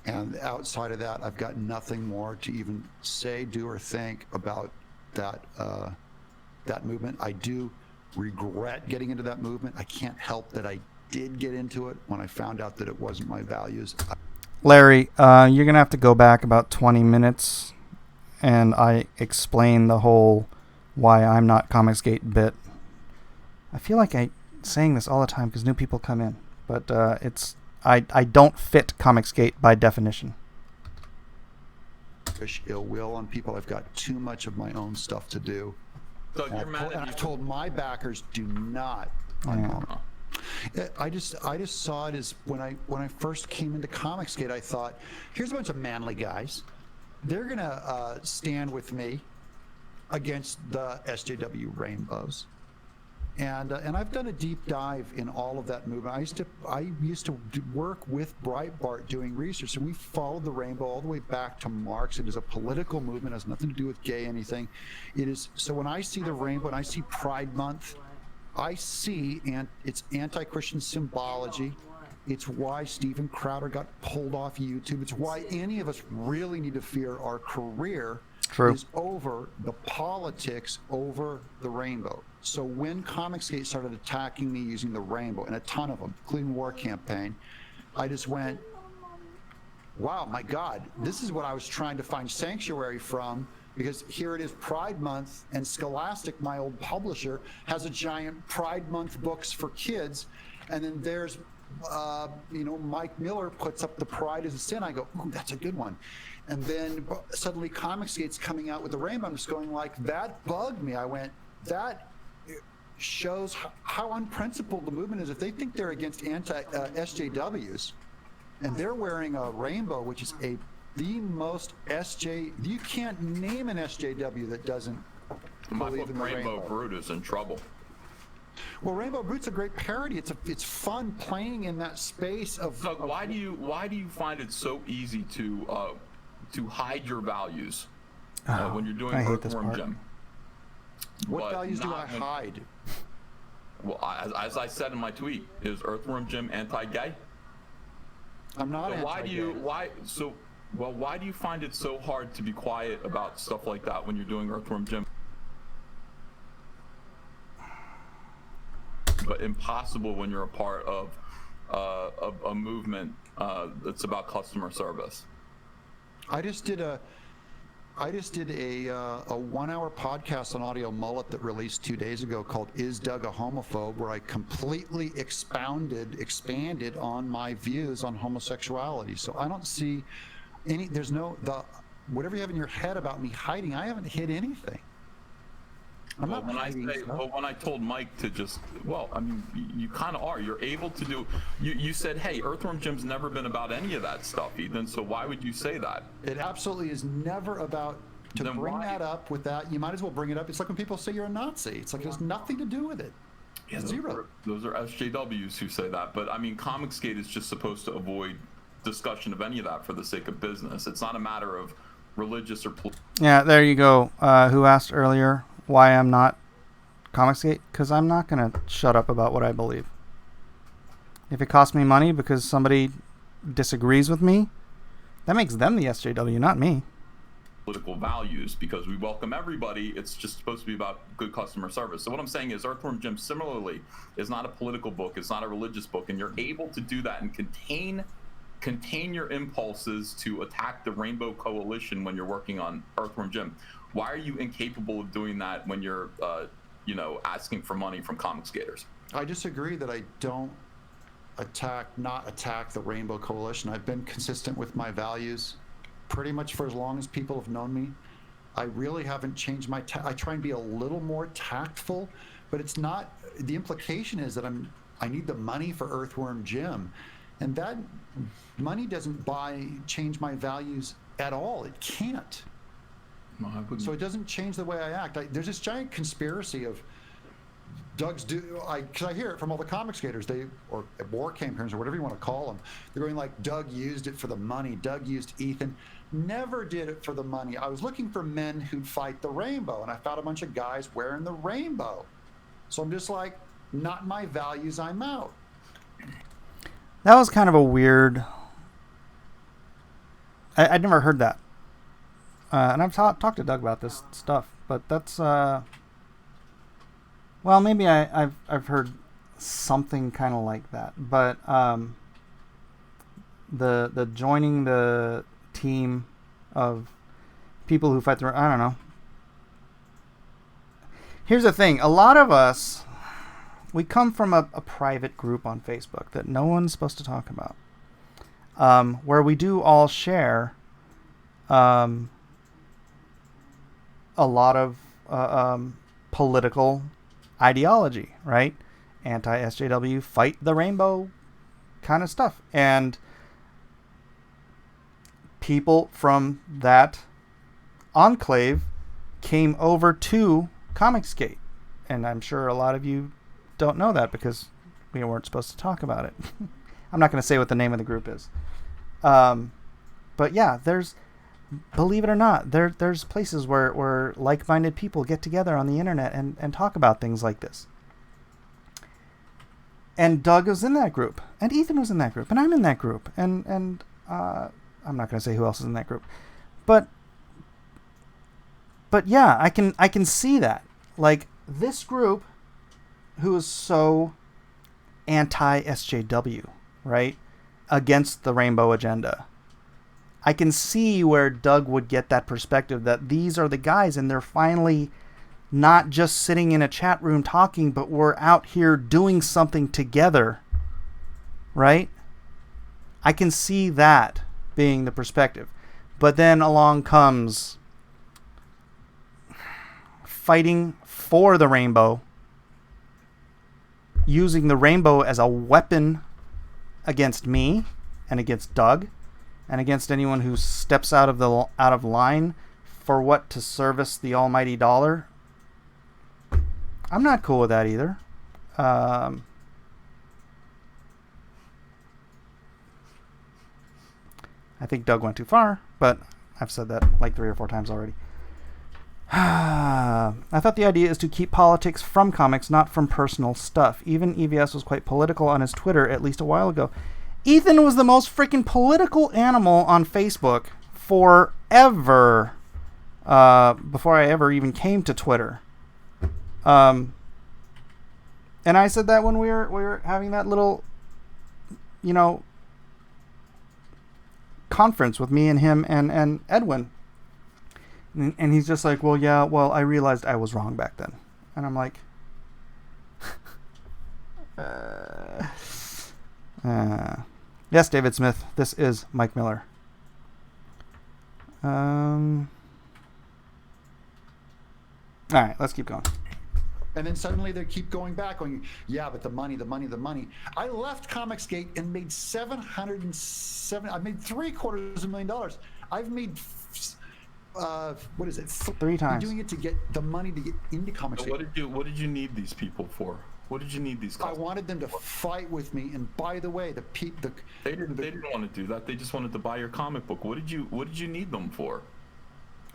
and outside of that, I've got nothing more to even say, do, or think about that movement. I do regret getting into that movement. I can't help that I did get into it when I found out that it wasn't my values. Larry, you're gonna have to go back about 20 minutes, and I explain the whole why I'm not Comicsgate bit. I feel like I'm saying this all the time because new people come in, but I don't fit Comicsgate by definition. Wish ill will on people. I've got too much of my own stuff to do. Doug, you're mad at me. I've told my backers, do not. I just saw it as when I first came into Comicsgate, I thought, here's a bunch of manly guys. They're gonna stand with me against the SJW Rainbows. And I've done a deep dive in all of that movement. I used to work with Breitbart doing research, and we followed the rainbow all the way back to Marx. It is a political movement, it has nothing to do with gay anything. It is, so when I see the rainbow and I see Pride Month, I see, and it's anti-Christian symbology. It's why Steven Crowder got pulled off YouTube. It's why any of us really need to fear our career is over the politics over the rainbow. So when Comicsgate started attacking me using the rainbow, and a ton of them, including War Campaign, I just went, wow, my God, this is what I was trying to find sanctuary from Because here it is Pride Month, and Scholastic, my old publisher, has a giant Pride Month books for kids. And then there's, Mike Miller puts up the Pride is a Sin. I go, ooh, that's a good one. And then suddenly Comicsgate's coming out with the rainbow. I'm just going like, that bugged me. I went, that shows how unprincipled the movement is. If they think they're against SJWs, and they're wearing a rainbow, which is the most you can't name an SJW that doesn't believe in the Rainbow Brute is in trouble. Well, Rainbow Brute's a great parody. It's fun playing in that space of. Doug, why do you find it so easy to hide your values when you're doing Earthworm Jim? What values do I hide? Well, as I said in my tweet, is Earthworm Jim anti-gay? I'm not so anti-gay. Why do you find it so hard to be quiet about stuff like that when you're doing Earthworm Jim? But impossible when you're a part of a movement that's about customer service. I just did a 1-hour podcast on Audio Mullet that released 2 days ago called "Is Doug a Homophobe?" where I completely expanded on my views on homosexuality. So I don't see whatever you have in your head about me hiding. I haven't hid anything. I'm not hiding stuff. When I told Mike to just, you kind of are. You're able to do. You said, hey, Earthworm Jim's never been about any of that stuff, Ethan. So why would you say that? It absolutely is never about. To then bring that up with that, you might as well bring it up. It's like when people say you're a Nazi. It's like there's nothing to do with it. Yeah, zero. Those are SJWs who say that. But I mean, Comicsgate is just supposed to avoid discussion of any of that for the sake of business. It's not a matter of religious or political. Yeah, there you go. Who asked earlier why I'm not Comicsgate? Because I'm not going to shut up about what I believe. If it costs me money because somebody disagrees with me, that makes them the SJW, not me. Political values, because we welcome everybody. It's just supposed to be about good customer service. So what I'm saying is Earthworm Jim similarly is not a political book. It's not a religious book. And you're able to do that and contain your impulses to attack the Rainbow Coalition when you're working on Earthworm Jim. Why are you incapable of doing that when you're, asking for money from Comicsgaters? I disagree that I don't not attack the Rainbow Coalition. I've been consistent with my values pretty much for as long as people have known me. I really haven't changed my. I try and be a little more tactful, but it's not. The implication is that I need the money for Earthworm Jim, and that money doesn't change my values at all. It can't. No, so it doesn't change the way I act. There's this giant conspiracy of Doug's because I hear it from all the Comicsgaters, or war campaigners or whatever you want to call them. They're going like, Doug used it for the money. Doug used Ethan. Never did it for the money. I was looking for men who'd fight the rainbow, and I found a bunch of guys wearing the rainbow. So I'm just like, not my values, I'm out. That was kind of a weird. I'd never heard that. And I've talked to Doug about this stuff, but that's well, maybe I've heard something kind of like that, but the joining the team of people who fight the, I don't know. Here's the thing: a lot of us, we come from a private group on Facebook that no one's supposed to talk about, where we do all share a lot of political ideology, right? Anti-SJW, fight the rainbow kind of stuff. And people from that enclave came over to Comicsgate. And I'm sure a lot of you don't know that because we weren't supposed to talk about it. I'm not going to say what the name of the group is. But yeah, believe it or not, there's places where like-minded people get together on the internet and talk about things like this. And Doug was in that group, and Ethan was in that group, and I'm in that group, and I'm not going to say who else is in that group, but yeah, I can see that, like this group, who is so anti-SJW, right, against the rainbow agenda. I can see where Doug would get that perspective, that these are the guys and they're finally not just sitting in a chat room talking, but we're out here doing something together, right? I can see that being the perspective. But then along comes fighting for the rainbow, using the rainbow as a weapon against me and against Doug and against anyone who steps out of line for what, to service the almighty dollar. I'm not cool with that either. I think Doug went too far, but I've said that like 3 or 4 times already. I thought the idea is to keep politics from comics, not from personal stuff. Even EVS was quite political on his Twitter at least a while ago. Ethan was the most freaking political animal on Facebook forever, before I ever even came to Twitter. And I said that when we were having that little, conference with me and him and Edwin. And he's just like, well, yeah, I realized I was wrong back then. And I'm like, yes, David Smith, this is Mike Miller. All right, let's keep going. And then suddenly they keep going back, going, yeah, but the money. I left Comicsgate and made I made $750,000. I've made, what is it? 3 times. I'm doing it to get the money to get into Comicsgate. What did you need these people for? What did you need these guys? I wanted them to fight with me. And by the way, they didn't want to do that. They just wanted to buy your comic book. What did you need them for?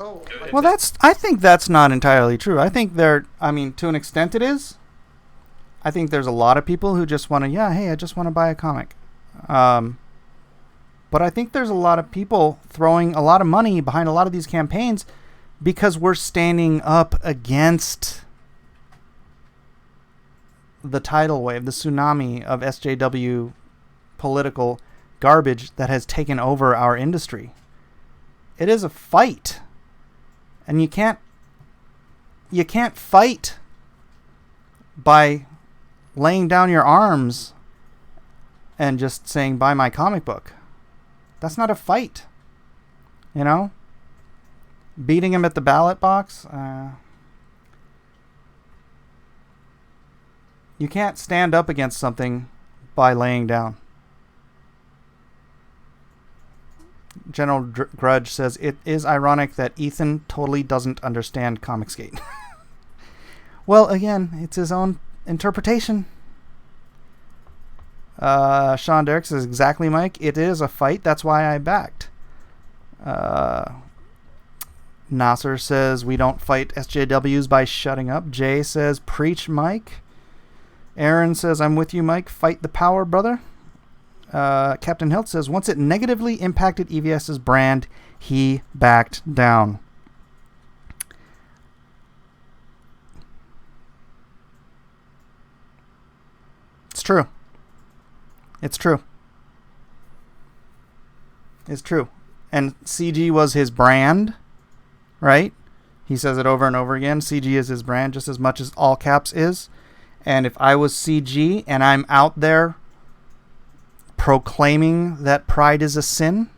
Oh, well, I think that's not entirely true. I think to an extent it is. I think there's a lot of people who just want to, I just want to buy a comic. But I think there's a lot of people throwing a lot of money behind a lot of these campaigns because we're standing up against the tidal wave, the tsunami of SJW political garbage that has taken over our industry. It is a fight. And you can't fight by laying down your arms and just saying, buy my comic book. That's not a fight. Beating him at the ballot box. You can't stand up against something by laying down. General Grudge says, it is ironic that Ethan totally doesn't understand Comicsgate. Well, again, it's his own interpretation. Sean Derrick says, exactly, Mike. It is a fight. That's why I backed. Nasser says, we don't fight SJWs by shutting up. Jay says, preach, Mike. Aaron says, I'm with you, Mike. Fight the power, brother. Captain Hilt says, once it negatively impacted EVS's brand, he backed down. It's true. It's true. It's true. And CG was his brand, right? He says it over and over again. CG is his brand just as much as All Caps is. And if I was CG and I'm out there proclaiming that pride is a sin,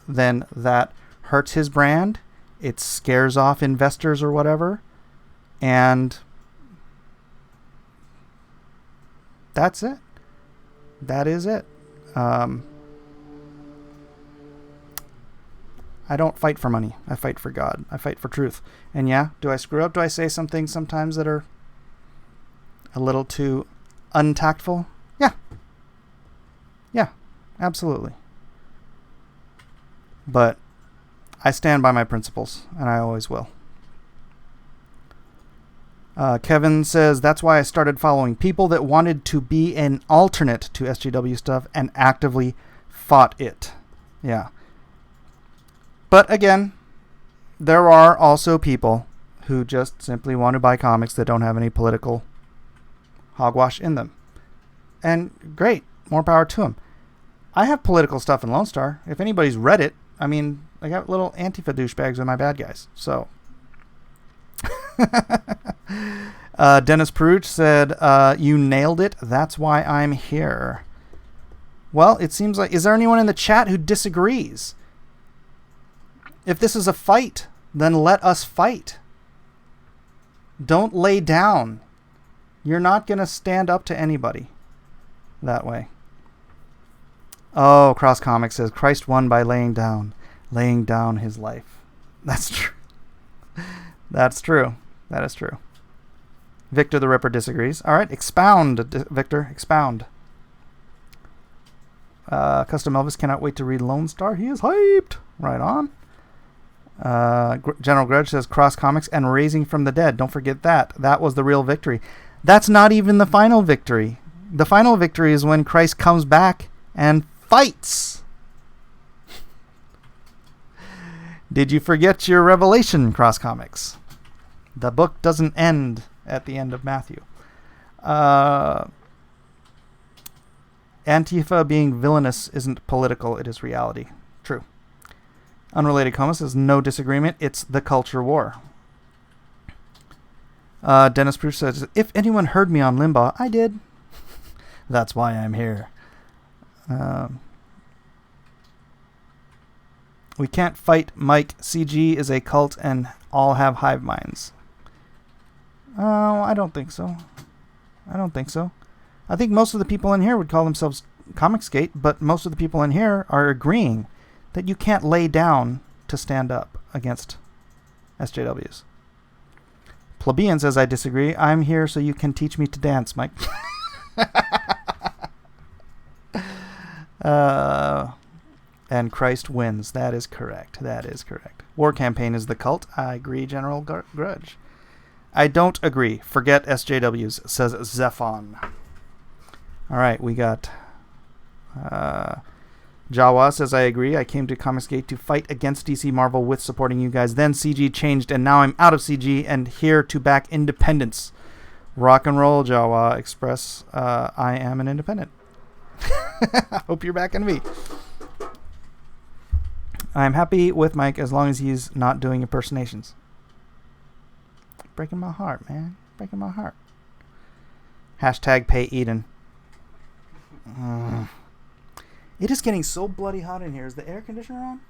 then that hurts his brand. It scares off investors or whatever. And that's it. That is it. I don't fight for money. I fight for God. I fight for truth. And yeah, do I screw up? Do I say some things sometimes that are a little too untactful? Yeah, absolutely. But I stand by my principles, and I always will. Kevin says, that's why I started following people that wanted to be an alternate to SJW stuff and actively fought it. Yeah. But again, there are also people who just simply want to buy comics that don't have any political hogwash in them. And great, more power to them. I have political stuff in Lone Star. If anybody's read it, I mean, I got little Antifa douchebags with my bad guys. So, Dennis Peruch said, "You nailed it. That's why I'm here." Well, it seems like, is there anyone in the chat who disagrees? If this is a fight, then let us fight. Don't lay down. You're not going to stand up to anybody that way. Oh, Cross Comics says, Christ won by laying down his life. That's true. That's true. That is true. Victor the Ripper disagrees. All right, expound, Victor, expound. Custom Elvis cannot wait to read Lone Star. He is hyped. Right on. General Grudge says Cross Comics and Raising from the Dead. Don't forget that. That was the real victory. That's not even the final victory. The final victory is when Christ comes back and fights. Did you forget your revelation, Cross Comics? The book doesn't end at the end of Matthew. Antifa being villainous isn't political, it is reality. True. Unrelated Coma says, no disagreement, it's the culture war. Dennis Bruce says, if anyone heard me on Limbaugh, I did. That's why I'm here. We can't fight Mike. CG is a cult and all have hive minds. Oh, I don't think so. I think most of the people in here would call themselves Comicsgate, but most of the people in here are agreeing that you can't lay down to stand up against SJWs. Plebeian says, I disagree. I'm here so you can teach me to dance, Mike. And Christ wins. That is correct. War Campaign is the cult. I agree, General Grudge. I don't agree. Forget SJWs, says Zephon. All right, we got Jawa says, I agree. I came to Comicsgate to fight against DC Marvel with supporting you guys. Then CG changed, and now I'm out of CG and here to back independence. Rock and roll, Jawa Express. I am an independent. Hope you're backing me. I'm happy with Mike as long as he's not doing impersonations. Breaking my heart, man. Breaking my heart. Hashtag pay Eden. It is getting so bloody hot in here. Is the air conditioner on?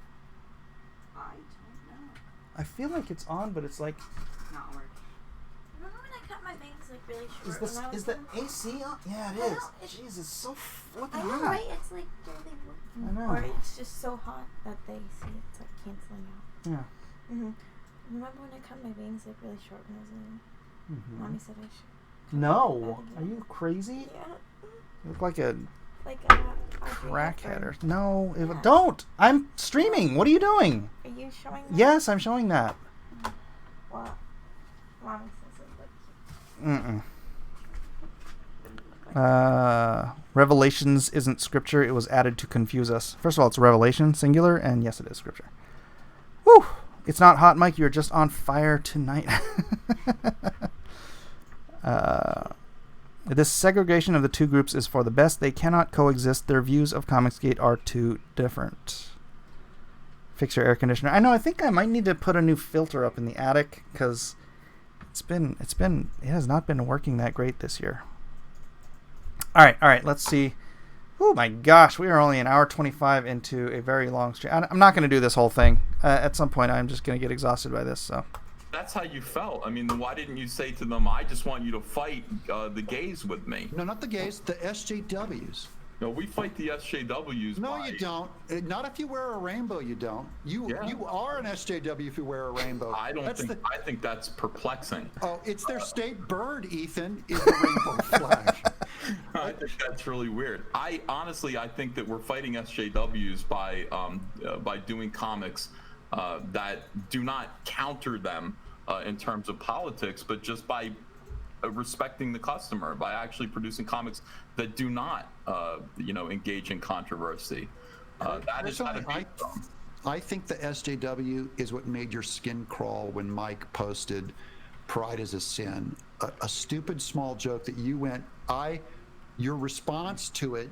I don't know. I feel like it's on, but it's like Not working. Remember when I cut my bangs like really short? Is the AC on? Yeah, it is. Jeez, it's so fucking I know, hot. right? It's like barely working. I know. Or it's just so hot that they see it's like canceling out. Yeah. Remember when I cut my bangs like really short when I was little? Mommy said I should. No. Are you crazy? Yeah. You look like a crackhead or no. Yeah. Don't. I'm streaming. What are you doing? Are you showing that? Yes, I'm showing that. Well, Mommy says it looks Revelations isn't scripture. It was added to confuse us. First of all, it's Revelation, singular, and yes, it is scripture. Whew. It's not hot, Mike. You're just on fire tonight. This segregation of the two groups is for the best. They cannot coexist. Their views of Comicsgate are too different. Fix your air conditioner. I know. I think I might need to put a new filter up in the attic because it has not been working that great this year. All right. Let's see. Oh my gosh, we are only an hour 25 into a very long stream. I'm not going to do this whole thing. At some point, I'm just going to get exhausted by this. So. That's how you felt. I mean, why didn't you say to them, I just want you to fight the gays with me? No, not the gays, the SJWs. No, we fight the SJWs. No, you don't. Not if you wear a rainbow, you don't. You are an SJW if you wear a rainbow. I think that's perplexing. Oh, it's their state bird, Ethan, is the rainbow flag. I think that's really weird. I think that we're fighting SJWs by doing comics that do not counter them in terms of politics, but just by respecting the customer, by actually producing comics that do not, engage in controversy. That is how to beat them. I think the SJW is what made your skin crawl when Mike posted "Pride is a Sin," a stupid small joke that you went. Your response to it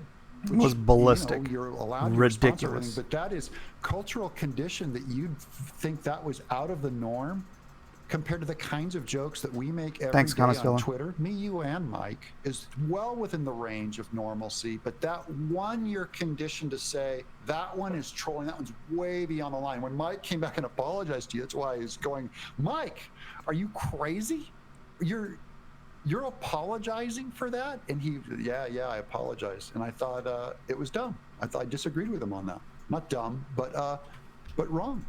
was ballistic. You're allowed to be responsible for everything, but that is cultural condition that you'd think that was out of the norm compared to the kinds of jokes that we make every day on Twitter. Me, you, and Mike is well within the range of normalcy, but that one you're conditioned to say, that one is trolling, that one's way beyond the line. When Mike came back and apologized to you, that's why he's going, Mike, are you crazy? You're apologizing for that? And he, yeah, I apologize. And I thought it was dumb. I disagreed with him on that. Not dumb, but wrong.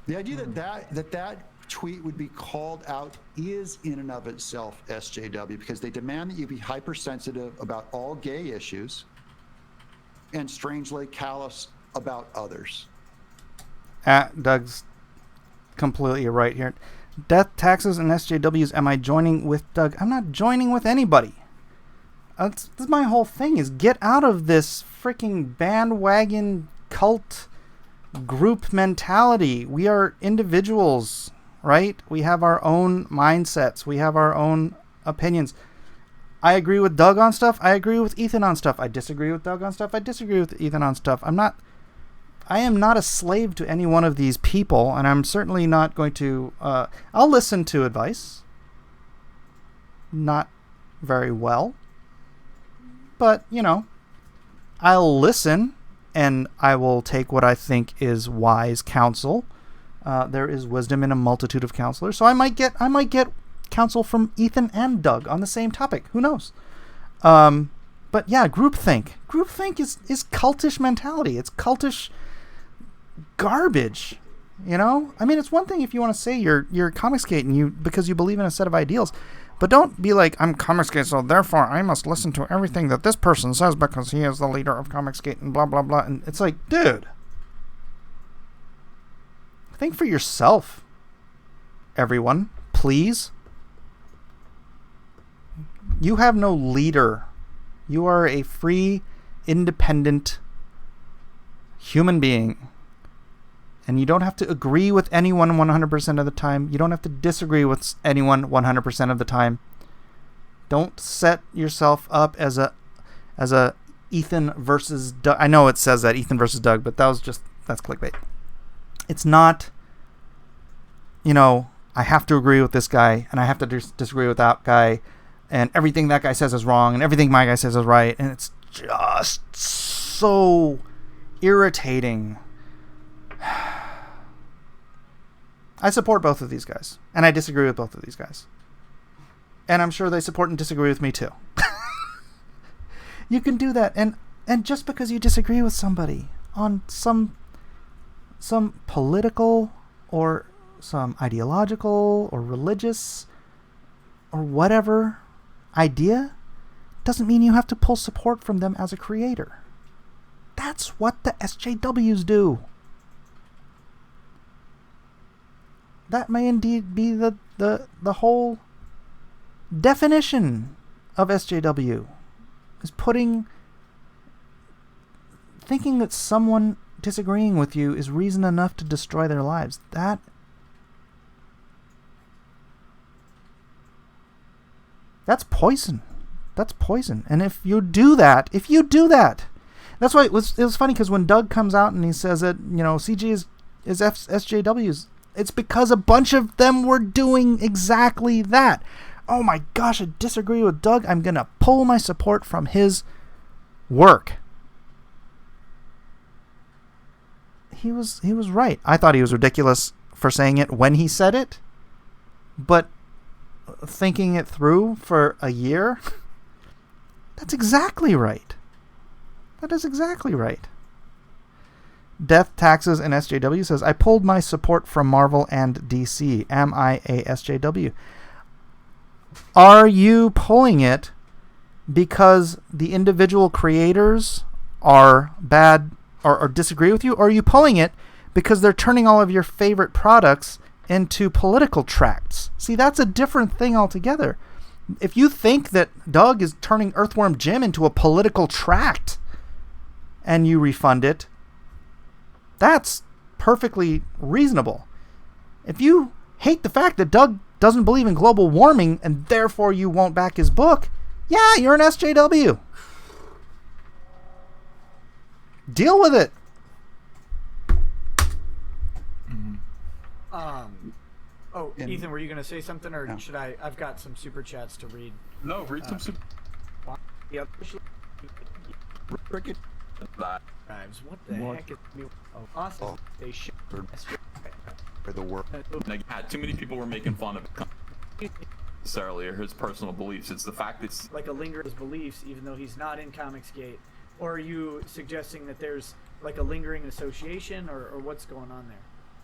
The idea that tweet would be called out is in and of itself SJW, because they demand that you be hypersensitive about all gay issues and strangely callous about others. Doug's completely right here. Death, taxes, and SJWs. Am I joining with Doug? I'm not joining with anybody. That's my whole thing, is get out of this freaking bandwagon cult group mentality. We are individuals, right? We have our own mindsets. We have our own opinions. I agree with Doug on stuff. I agree with Ethan on stuff. I disagree with Doug on stuff. I disagree with Ethan on stuff. I am not a slave to any one of these people, and I'm certainly not going to... I'll listen to advice. Not very well. But, I'll listen, and I will take what I think is wise counsel. There is wisdom in a multitude of counselors, so I might get counsel from Ethan and Doug on the same topic. Who knows? But yeah, groupthink. Groupthink is cultish mentality. It's cultish garbage. I mean, it's one thing if you want to say you're Comicsgate and because you believe in a set of ideals, but don't be like, I'm Comicsgate, so therefore I must listen to everything that this person says because he is the leader of Comicsgate and blah blah blah. And it's like, dude, think for yourself, everyone, please. You have no leader. You are a free, independent human being. And you don't have to agree with anyone 100% of the time. You don't have to disagree with anyone 100% of the time. Don't set yourself up as a Ethan versus Doug. I know it says that Ethan versus Doug, but that's clickbait. It's not, I have to agree with this guy and I have to disagree with that guy, and everything that guy says is wrong and everything my guy says is right, and it's just so irritating. I support both of these guys, and I disagree with both of these guys. And I'm sure they support and disagree with me too. You can do that, and just because you disagree with somebody on some political or some ideological or religious or whatever idea doesn't mean you have to pull support from them as a creator. That's what the SJWs do. That may indeed be the whole definition of SJW, is thinking that someone disagreeing with you is reason enough to destroy their lives. That's poison. That's poison. And if you do that, that's why it was funny, because when Doug comes out and he says that, CG is SJWs, it's because a bunch of them were doing exactly that. Oh my gosh, I disagree with Doug. I'm going to pull my support from his work. He was right. I thought he was ridiculous for saying it when he said it, but thinking it through for a year, that's exactly right. That is exactly right. Death, Taxes, and SJW says, I pulled my support from Marvel and DC. Am I a SJW? Are you pulling it because the individual creators are bad or disagree with you? Or are you pulling it because they're turning all of your favorite products into political tracts? See, that's a different thing altogether. If you think that Doug is turning Earthworm Jim into a political tract and you refund it, that's perfectly reasonable. If you hate the fact that Doug doesn't believe in global warming and therefore you won't back his book, yeah, you're an SJW. Deal with it. Oh, Ethan, were you going to say something, or No. should I? I've got some super chats to read. No, read some super. Yep. Cricket. Drives. What the heck is? Oh, awesome. Oh. They should. For the work. Too many people were making fun of it. Necessarily, or his personal beliefs. It's the fact that it's Like a linger his beliefs, even though he's not in Comicsgate. Or are you suggesting that there's like a lingering association, or what's going on there?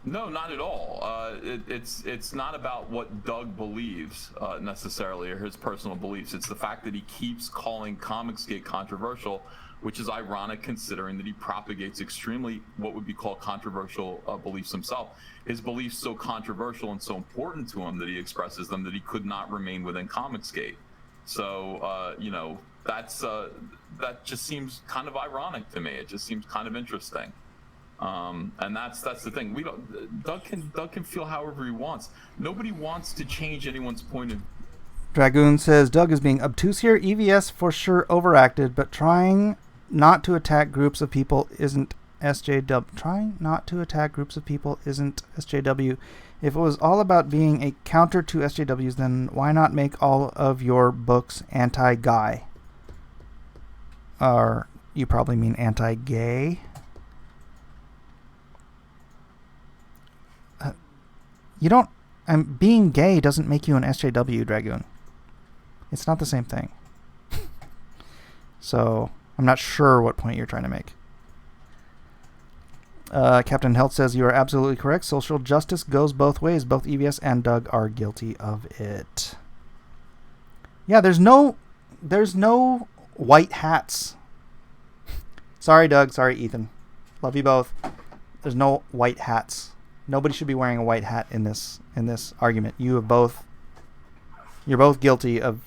no, not at all. It's not about what Doug believes necessarily, or his personal beliefs. It's the fact that he keeps calling Comicsgate controversial, which is ironic considering that he propagates extremely what would be called controversial beliefs himself. His beliefs so controversial and so important to him that he expresses them that he could not remain within Comicsgate. So that just seems kind of ironic to me. It just seems kind of interesting. And that's the thing. We don't. Doug can feel however he wants. Nobody wants to change anyone's point of. Dragoon says Doug is being obtuse here. EVS for sure overacted, but trying not to attack groups of people isn't SJW. Trying not to attack groups of people isn't SJW. If it was all about being a counter to SJWs, then why not make all of your books anti-guy? Or you probably mean anti-gay. You don't. Being gay doesn't make you an SJW, Dragoon. It's not the same thing. So I'm not sure what point you're trying to make. Captain Health says you are absolutely correct. Social justice goes both ways. Both EVS and Doug are guilty of it. Yeah, there's no white hats. Sorry, Doug. Sorry, Ethan. Love you both. There's no white hats. Nobody should be wearing a white hat in this argument. You're both guilty of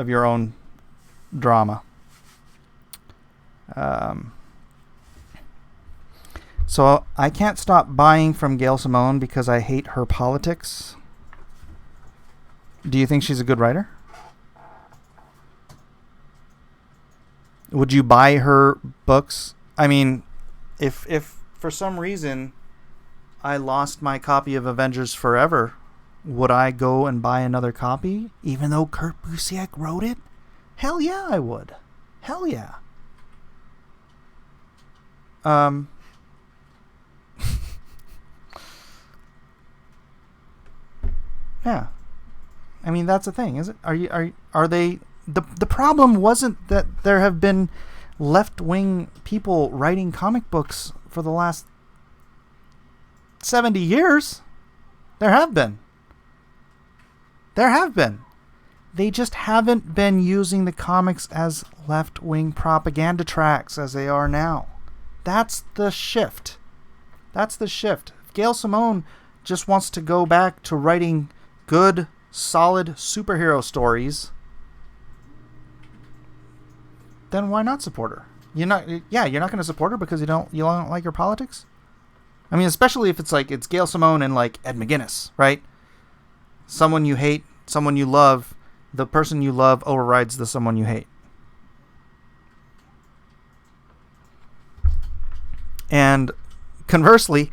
your own drama. So I can't stop buying from Gail Simone because I hate her politics. Do you think she's a good writer? Would you buy her books? I mean, if for some reason I lost my copy of Avengers Forever, would I go and buy another copy even though Kurt Busiek wrote it? Hell yeah, I would. Hell yeah. Yeah. I mean, that's the thing, is it? Are they the problem wasn't that there have been left-wing people writing comic books for the last 70 years. There have been. They just haven't been using the comics as left-wing propaganda tracts as they are now. That's the shift. If Gail Simone just wants to go back to writing good, solid superhero stories, then why not support her? You're not going to support her because you don't like her politics? I mean, especially if it's Gail Simone and like Ed McGuinness, right? Someone you hate, someone you love, the person you love overrides the someone you hate. And conversely,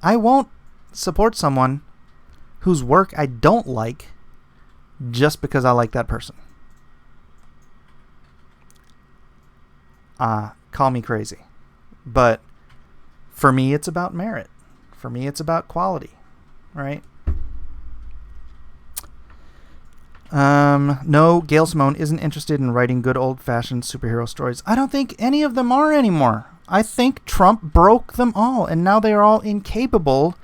I won't support someone whose work I don't like just because I like that person. Call me crazy. But for me, it's about merit. For me, it's about quality, right? No, Gail Simone isn't interested in writing good old-fashioned superhero stories. I don't think any of them are anymore. I think Trump broke them all, and now they are all incapable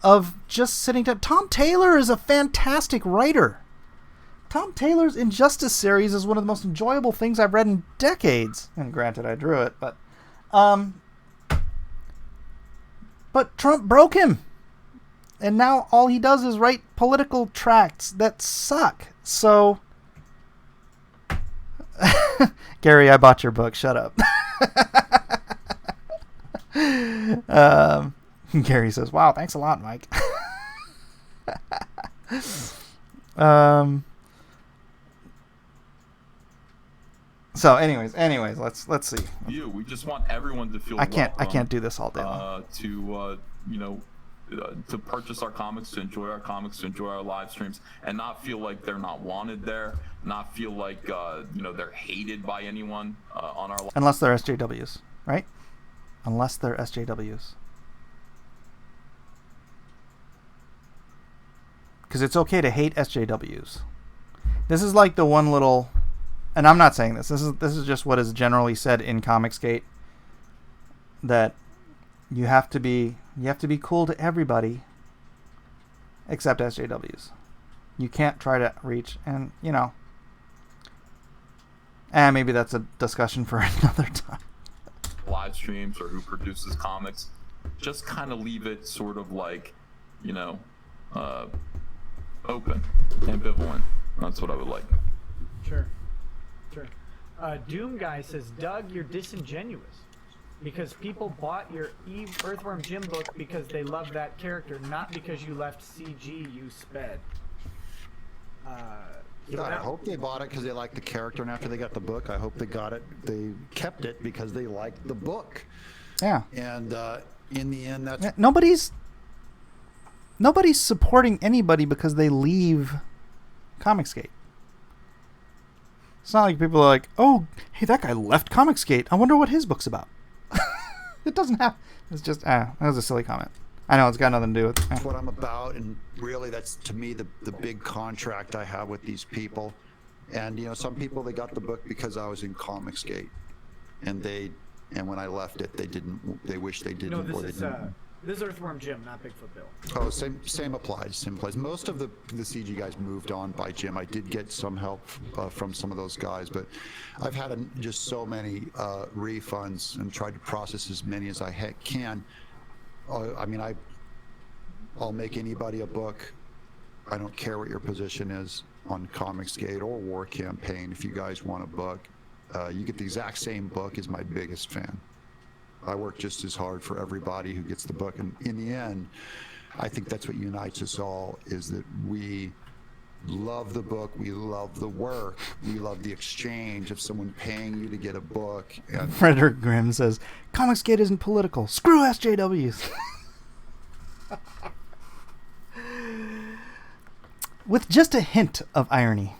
of just sitting down. Tom Taylor is a fantastic writer. Tom Taylor's Injustice series is one of the most enjoyable things I've read in decades. And granted, I drew it, but Trump broke him. And now all he does is write political tracts that suck. So, Gary, I bought your book. Shut up. Gary says, wow, thanks a lot, Mike. So, anyways, let's see. We just want everyone to feel I can't welcome, do this all day long. To purchase our comics, to enjoy our comics, to enjoy our live streams, and not feel like they're not wanted there, not feel like they're hated by anyone on our. Unless they're SJWs, right? Unless they're SJWs. Because it's okay to hate SJWs. This is like the one little, and I'm not saying this. This is just what is generally said in Comicsgate. That you have to be cool to everybody, except SJWs. You can't try to reach, and maybe that's a discussion for another time. Live streams or who produces comics, just kind of leave it sort of like, open, ambivalent. That's what I would like. Sure. Doom Guy says, Doug, you're disingenuous. Because people bought your Earthworm Jim book because they love that character, not because you left CG, you sped. I hope they bought it because they liked the character, and after they got the book, I hope they kept it because they liked the book. Yeah. And in the end, that's... Nobody's supporting anybody because they leave Comicsgate. It's not like people are like, oh, hey, that guy left Comicsgate. I wonder what his book's about. It doesn't have. It's just, that was a silly comment. I know it's got nothing to do with That's what I'm about, and really that's, to me, the big contract I have with these people. And, some people, they got the book because I was in Comicsgate. And when I left it, they wish they didn't. No, this is Earthworm Jim, not Bigfoot Bill. Oh, same applies. Most of the CG guys moved on by Jim. I did get some help from some of those guys, but I've had just so many refunds and tried to process as many as I can. I'll make anybody a book. I don't care what your position is on Comicsgate or War Campaign. If you guys want a book, you get the exact same book as my biggest fan. I work just as hard for everybody who gets the book, and in the end, I think that's what unites us all, is that we love the book, we love the work, we love the exchange of someone paying you to get a book. And Frederick Grimm says, Comicsgate isn't political. Screw SJWs. With just a hint of irony.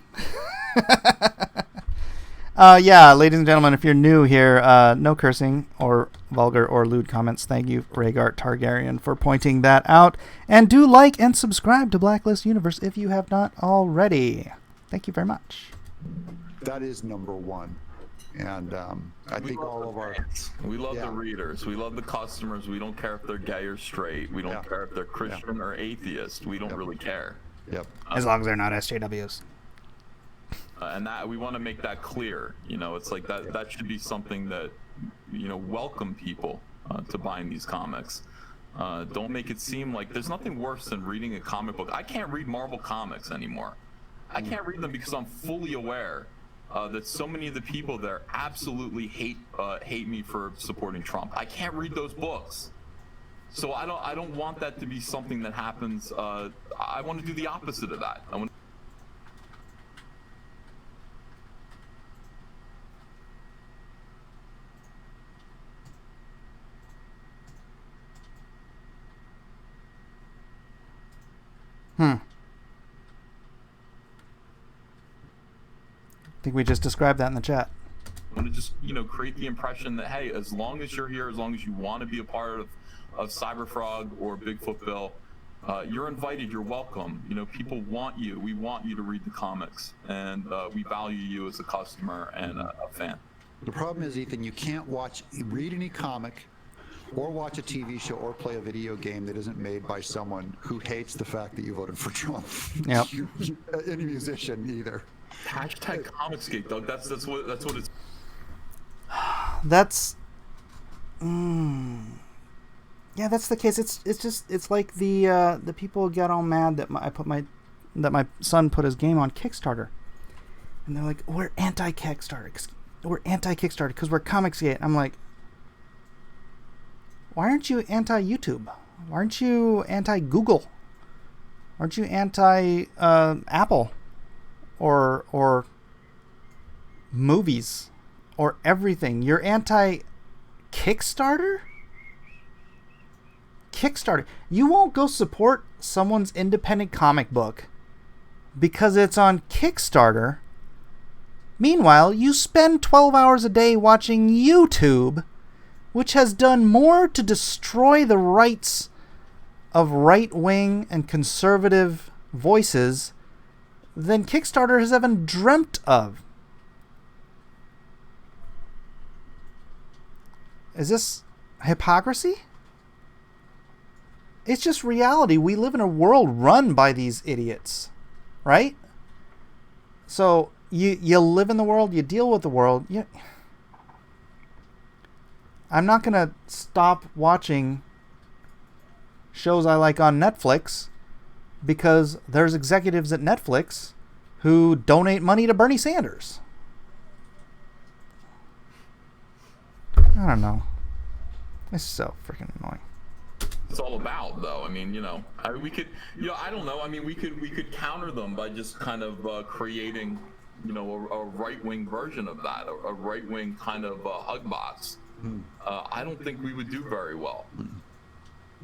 Ladies and gentlemen, if you're new here, no cursing or vulgar or lewd comments. Thank you, Rhaegar Targaryen, for pointing that out. And do like and subscribe to Blacklist Universe if you have not already. Thank you very much. That is number one. And I think all of our... We love the readers. We love the customers. We don't care if they're gay or straight. We don't care if they're Christian or atheist. We don't really care. Yep. As long as they're not SJWs. And that we want to make that clear. It's like that should be something that, welcome people to buying these comics. Don't make it seem like there's nothing worse than reading a comic book. I can't read Marvel comics anymore. I can't read them because I'm fully aware that so many of the people there absolutely hate me for supporting Trump. I can't read those books. So I don't want that to be something that happens. I want to do the opposite of that. I think we just described that in the chat. I want to just, create the impression that, hey, as long as you're here, as long as you want to be a part of Cyberfrog or Bigfoot Bill, you're invited, you're welcome. People want you. We want you to read the comics, and we value you as a customer and a fan. The problem is, Ethan, you can't read any comic or watch a TV show or play a video game that isn't made by someone who hates the fact that you voted for Trump. Yep. Any musician either. Hashtag Comicsgate, Doug. That's what it's. That's. Yeah, that's the case. It's like the people get all mad that my son put his game on Kickstarter, and they're like, we're anti-Kickstarter. We're anti-Kickstarter because we're Comicsgate. I'm like, why aren't you anti-YouTube? Why aren't you anti-Google? Aren't you anti-Apple? Or movies? or everything. You're anti-Kickstarter? Kickstarter. You won't go support someone's independent comic book because it's on Kickstarter. Meanwhile, you spend 12 hours a day watching YouTube, which has done more to destroy the rights of right-wing and conservative voices than Kickstarter has even dreamt of. Is this hypocrisy? It's just reality. We live in a world run by these idiots, right? So you live in the world, you deal with the world. I'm not going to stop watching shows I like on Netflix because there's executives at Netflix who donate money to Bernie Sanders. I don't know. It's so freaking annoying. It's all about, though. I mean, we could, I don't know. I mean, we could counter them by just kind of creating, a right-wing version of that, a right-wing kind of hug box. I don't think we would do very well.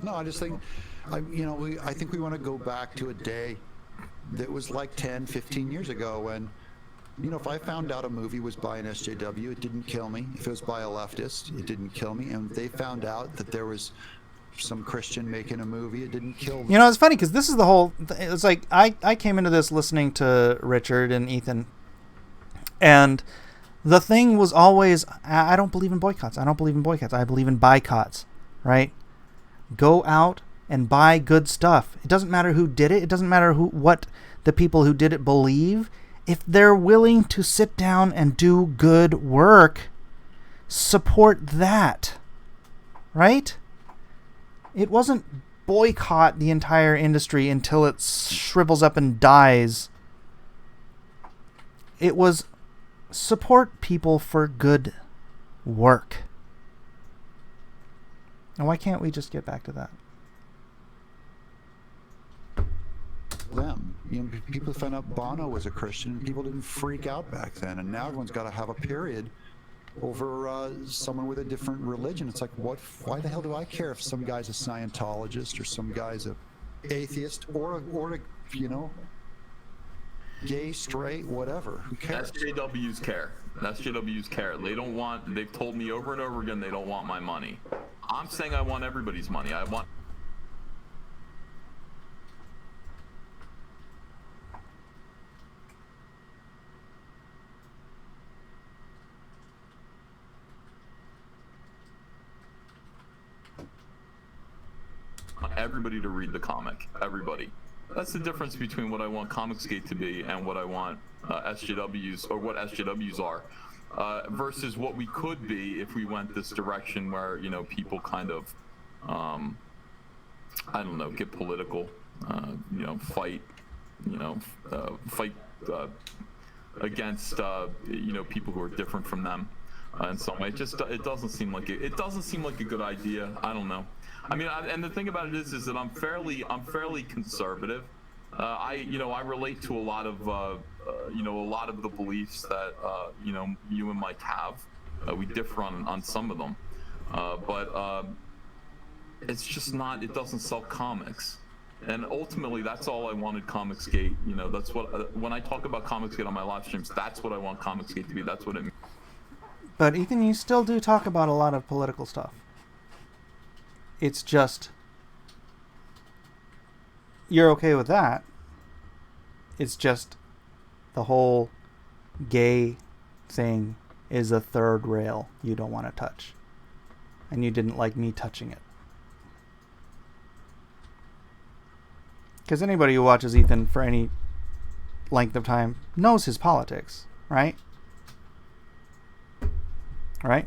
No, I just think, I think we want to go back to a day that was like 10, 15 years ago when, if I found out a movie was by an SJW, it didn't kill me. If it was by a leftist, it didn't kill me. And they found out that there was some Christian making a movie, it didn't kill me. It's funny because this is the whole, it's like I came into this listening to Richard and Ethan, and the thing was always, I don't believe in boycotts. I don't believe in boycotts. I believe in boycotts, right? Go out and buy good stuff. It doesn't matter who did it. It doesn't matter what the people who did it believe. If they're willing to sit down and do good work, support that, right? It wasn't boycott the entire industry until it shrivels up and dies. It was support people for good work. And why can't we just get back to that? Them. People found out Bono was a Christian. People didn't freak out back then. And now everyone's got to have a period over someone with a different religion. It's like, why the hell do I care if some guy's a Scientologist or some guy's a atheist or gay, straight, whatever? Who cares? SJWs care. SJWs care. They've told me over and over again they don't want my money. I'm saying I want everybody's money. I want everybody to read the comic. Everybody. That's the difference between what I want Comicsgate to be and what I want SJWs, or what SJWs are, versus what we could be if we went this direction where, people kind of, get political, fight, against, people who are different from them in some way. It doesn't seem like it doesn't seem like a good idea. I don't know. I mean, and the thing about it is that I'm fairly conservative. I relate to a lot of the beliefs that you and Mike have. We differ on some of them, but it's just not. It doesn't sell comics, and ultimately, that's all I wanted Comicsgate. That's what when I talk about Comicsgate on my live streams, that's what I want Comicsgate to be. That's what it means. But Ethan, you still do talk about a lot of political stuff. It's just, you're okay with that. It's just the whole gay thing is a third rail you don't want to touch. And you didn't like me touching it. Because anybody who watches Ethan for any length of time knows his politics, right? Right?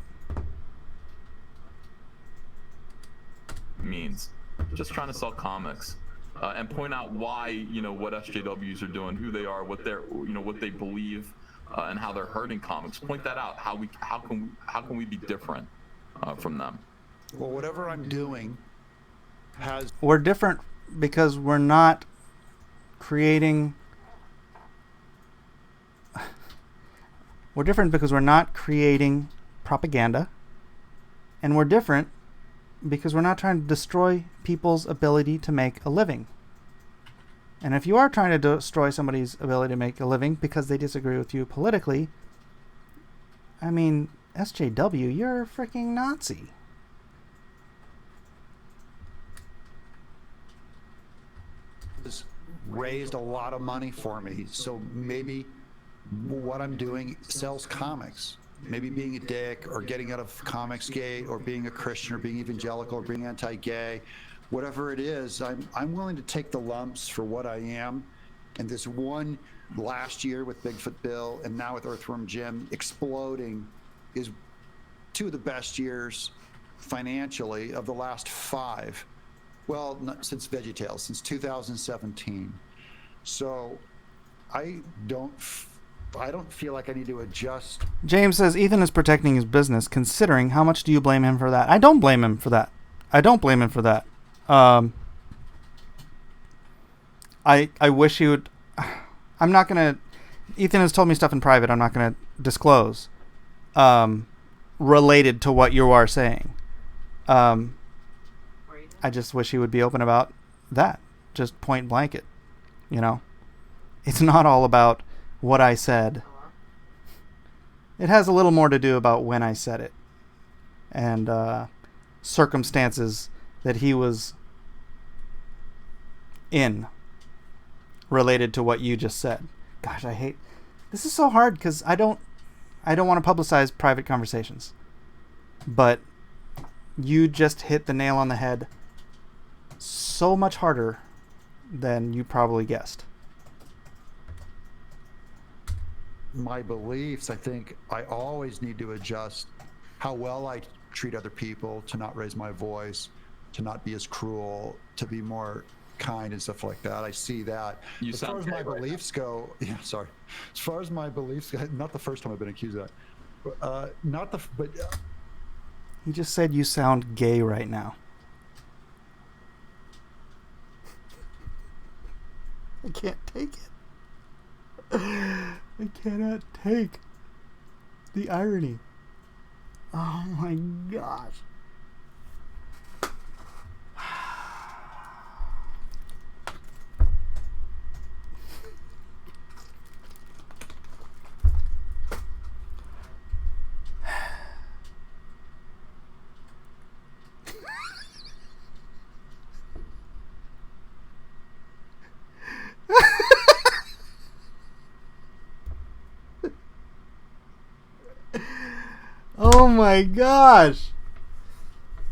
Means just trying to sell comics and point out why what SJWs are doing, who they are, what they're what they believe, and how they're hurting comics. Point that out. How can we be different from them? Well, whatever I'm doing we're different because we're not creating We're different because we're not creating propaganda. And we're different because we're not trying to destroy people's ability to make a living. And if you are trying to destroy somebody's ability to make a living because they disagree with you politically, I mean, SJW, you're a freaking Nazi. Has raised a lot of money for me, so maybe what I'm doing sells comics. Maybe being a dick or getting out of Comicsgate or being a Christian or being evangelical or being anti-gay, whatever it is, I'm willing to take the lumps for what I am. And this one last year with Bigfoot Bill and now with Earthworm Jim exploding is two of the best years financially of the last 5. Well, not since VeggieTales, since 2017. So I don't feel like I need to adjust. James says Ethan is protecting his business. Considering, how much do you blame him for that? I don't blame him for that. I wish he would. I'm not gonna. Ethan has told me stuff in private. I'm not gonna disclose. Related to what you are saying. I just wish he would be open about that. Just point blanket. You know, it's not all about what I said. It has a little more to do about when I said it and circumstances that he was in related to what you just said. Gosh, I hate this. Is so hard because I don't want to publicize private conversations, but you just hit the nail on the head so much harder than you probably guessed. My beliefs, I think I always need to adjust how well I treat other people, to not raise my voice, to not be as cruel, to be more kind and stuff like that. I see that. As far as my beliefs go, yeah, sorry. As far as my beliefs go, not the first time I've been accused of that. But he just said you sound gay right now. I can't take it. I cannot take the irony. Oh my gosh. Oh my gosh.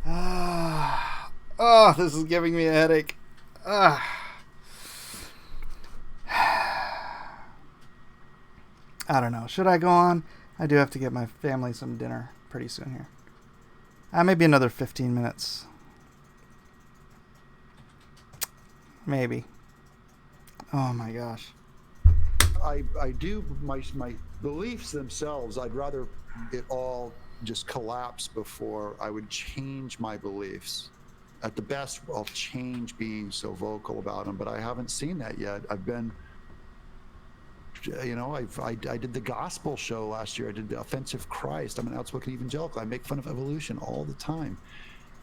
Oh, this is giving me a headache. I don't know. Should I go on? I do have to get my family some dinner pretty soon here. Maybe another 15 minutes. Maybe. Oh my gosh. I do my beliefs themselves. I'd rather it all just collapse before I would change my beliefs. At the best, I'll change being so vocal about them, but I haven't seen that yet. I've been, you know, I did the gospel show last year. I did the Offensive Christ. I'm an outspoken evangelical. I make fun of evolution all the time,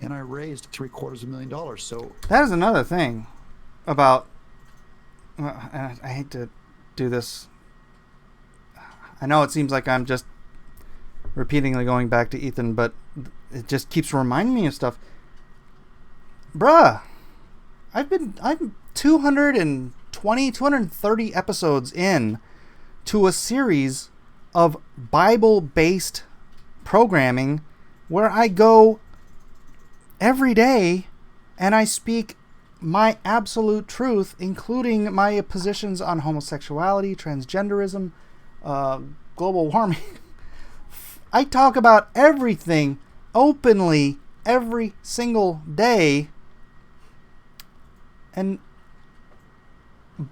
and I raised $750,000. So that is another thing about. I hate to do this. I know it seems like I'm just repeatedly going back to Ethan, but it just keeps reminding me of stuff. Bruh, I'm 230 episodes in to a series of Bible-based programming where I go every day and I speak my absolute truth, including my positions on homosexuality, transgenderism, global warming. I talk about everything openly every single day.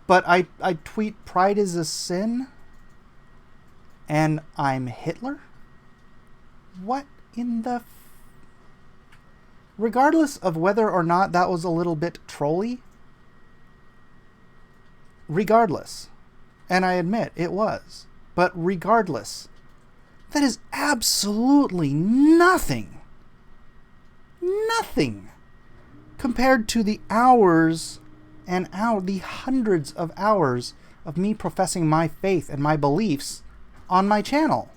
But I tweet pride is a sin and I'm Hitler? What in the... Regardless of whether or not that was a little bit trolly, regardless, and I admit it was, but regardless, That is absolutely nothing. Nothing compared to the hours and the hundreds of hours of me professing my faith and my beliefs on my channel.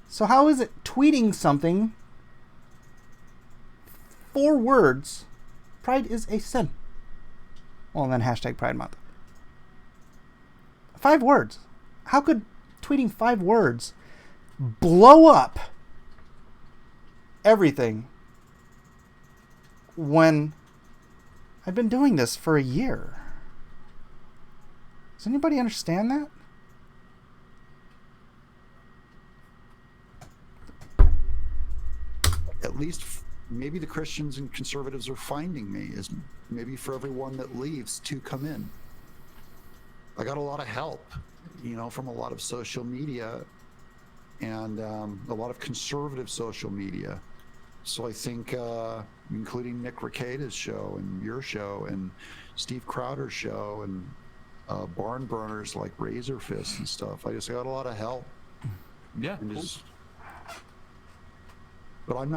So how is it tweeting something, 4 words, pride is a sin? Well, and then hashtag Pride Month. 5 words. How could tweeting 5 words blow up everything when I've been doing this for a year? Does anybody understand that? At least maybe the Christians and conservatives are finding me, is maybe for everyone that leaves, 2 come in. I got a lot of help, from a lot of social media and a lot of conservative social media. So I think, including Nick Recada's show and your show and Steve Crowder's show and barn burners like Razor Fist and stuff. I just got a lot of help. Yeah. But I'm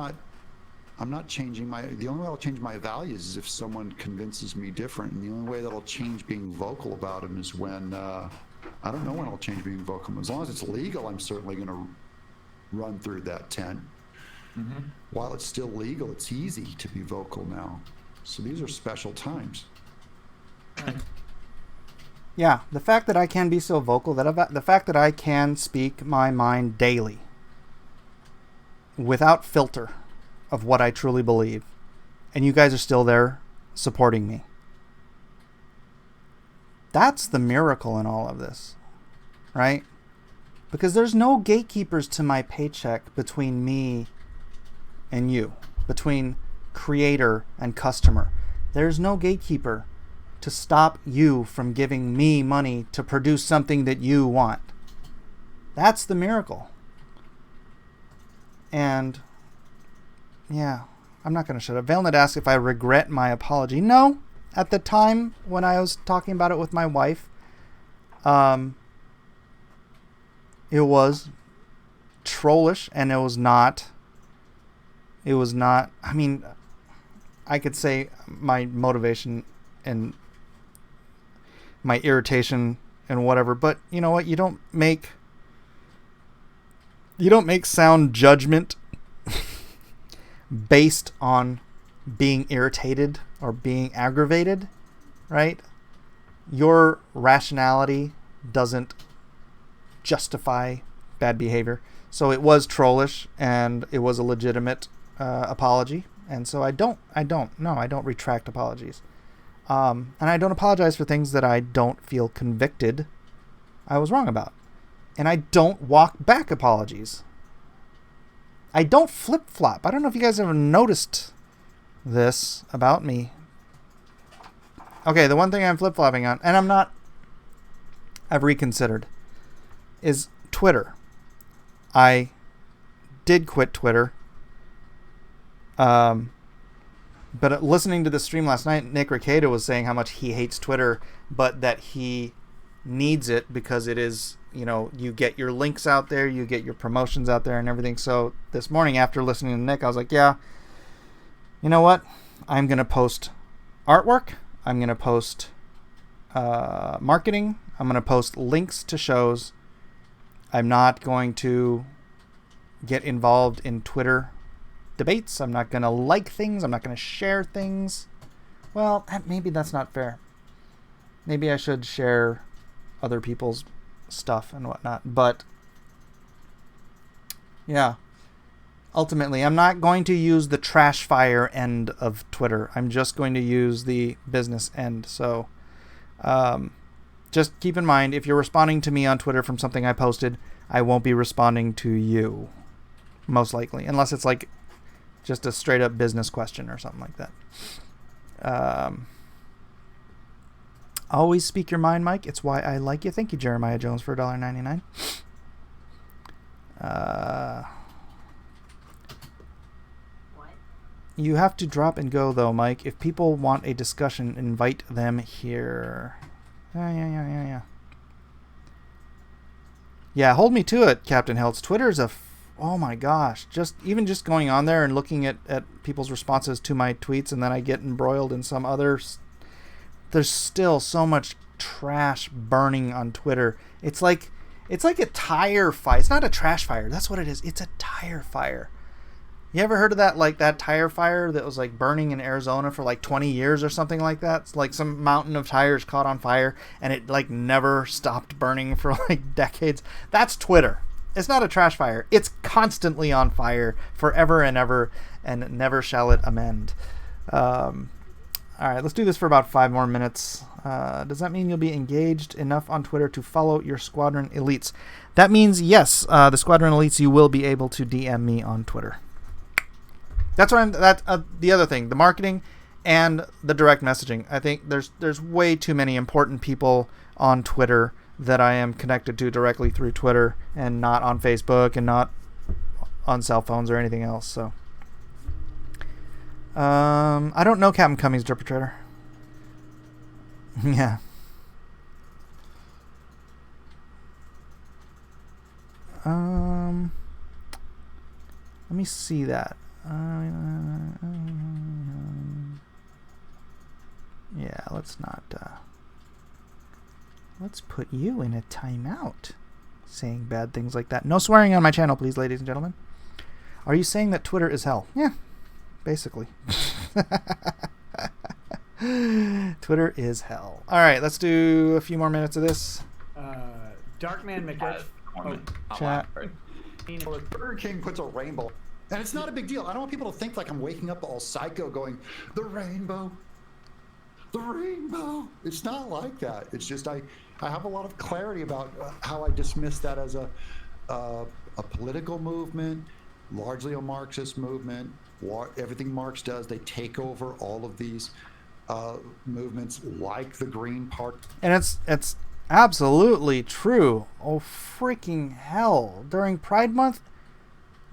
not changing the only way I'll change my values is if someone convinces me different. And the only way that I'll change being vocal about them is when, I don't know when I'll change being vocal. As long as it's legal, I'm certainly going to run through that tent. Mm-hmm. While it's still legal, it's easy to be vocal now. So these are special times. Yeah, the fact that I can be so vocal, the fact that I can speak my mind daily without filter of what I truly believe, and you guys are still there supporting me. That's the miracle in all of this, right? Because there's no gatekeepers to my paycheck between me and you, between creator and customer. There's no gatekeeper to stop you from giving me money to produce something that you want. That's the miracle. And yeah, I'm not going to shut up. Vailnet asked if I regret my apology. No. At the time when I was talking about it with my wife, it was trollish, and it was not, I mean, I could say my motivation and my irritation and whatever, but you know what? You don't make sound judgment based on being irritated or being aggravated, right? Your rationality doesn't justify bad behavior. So it was trollish, and it was a legitimate apology, and so I don't retract apologies, and I don't apologize for things that I don't feel convicted I was wrong about, and I don't walk back apologies. I don't flip-flop. I don't know if you guys ever noticed this about me. Okay, the one thing I'm flip-flopping on, and I've reconsidered, is Twitter. I did quit Twitter. But listening to the stream last night, Nick Recato was saying how much he hates Twitter, but that he needs it because it is, you get your links out there, you get your promotions out there and everything. So this morning after listening to Nick, I was like, yeah, you know what? I'm going to post artwork. I'm going to post marketing. I'm going to post links to shows. I'm not going to get involved in Twitter debates. I'm not going to like things. I'm not going to share things. Well, maybe that's not fair. Maybe I should share other people's stuff and whatnot. But yeah, ultimately, I'm not going to use the trash fire end of Twitter. I'm just going to use the business end. So just keep in mind, if you're responding to me on Twitter from something I posted, I won't be responding to you, most likely, unless it's like just a straight up business question or something like that. Always speak your mind, Mike. It's why I like you. Thank you, Jeremiah Jones, for $1.99. You have to drop and go, though, Mike. If people want a discussion, invite them here. Yeah. Yeah, hold me to it, Captain Heltz. Twitter's oh my gosh. Just going on there and looking at people's responses to my tweets, and then I get embroiled in some others. There's still so much trash burning on Twitter. It's like a tire fire. It's not a trash fire. That's what it is. It's a tire fire. You ever heard of that, like that tire fire that was like burning in Arizona for like 20 years or something like that? It's like some mountain of tires caught on fire and it like never stopped burning for like decades. That's Twitter. It's not a trash fire. It's constantly on fire forever and ever, and never shall it amend. All right, let's do this for about 5 more minutes. Does that mean you'll be engaged enough on Twitter to follow your Squadron Elites? That means yes, the Squadron Elites, you will be able to DM me on Twitter. That's the other thing, the marketing and the direct messaging. I think there's way too many important people on Twitter that I am connected to directly through Twitter and not on Facebook and not on cell phones or anything else. So, I don't know Captain Cummings, Dripper Trader. Yeah. Let me see that. Yeah, let's not. Let's put you in a timeout. Saying bad things like that. No swearing on my channel, please, ladies and gentlemen. Are you saying that Twitter is hell? Yeah, basically. Twitter is hell. All right, let's do a few more minutes of this. Darkman McEdge. Chat. Burger King puts a rainbow. And it's not a big deal. I don't want people to think like I'm waking up all psycho going, the rainbow. The rainbow. It's not like that. It's just I have a lot of clarity about how I dismiss that as a political movement, largely a Marxist movement. Everything Marx does, they take over all of these movements like the Green Party. And it's absolutely true. Oh, freaking hell. During Pride Month,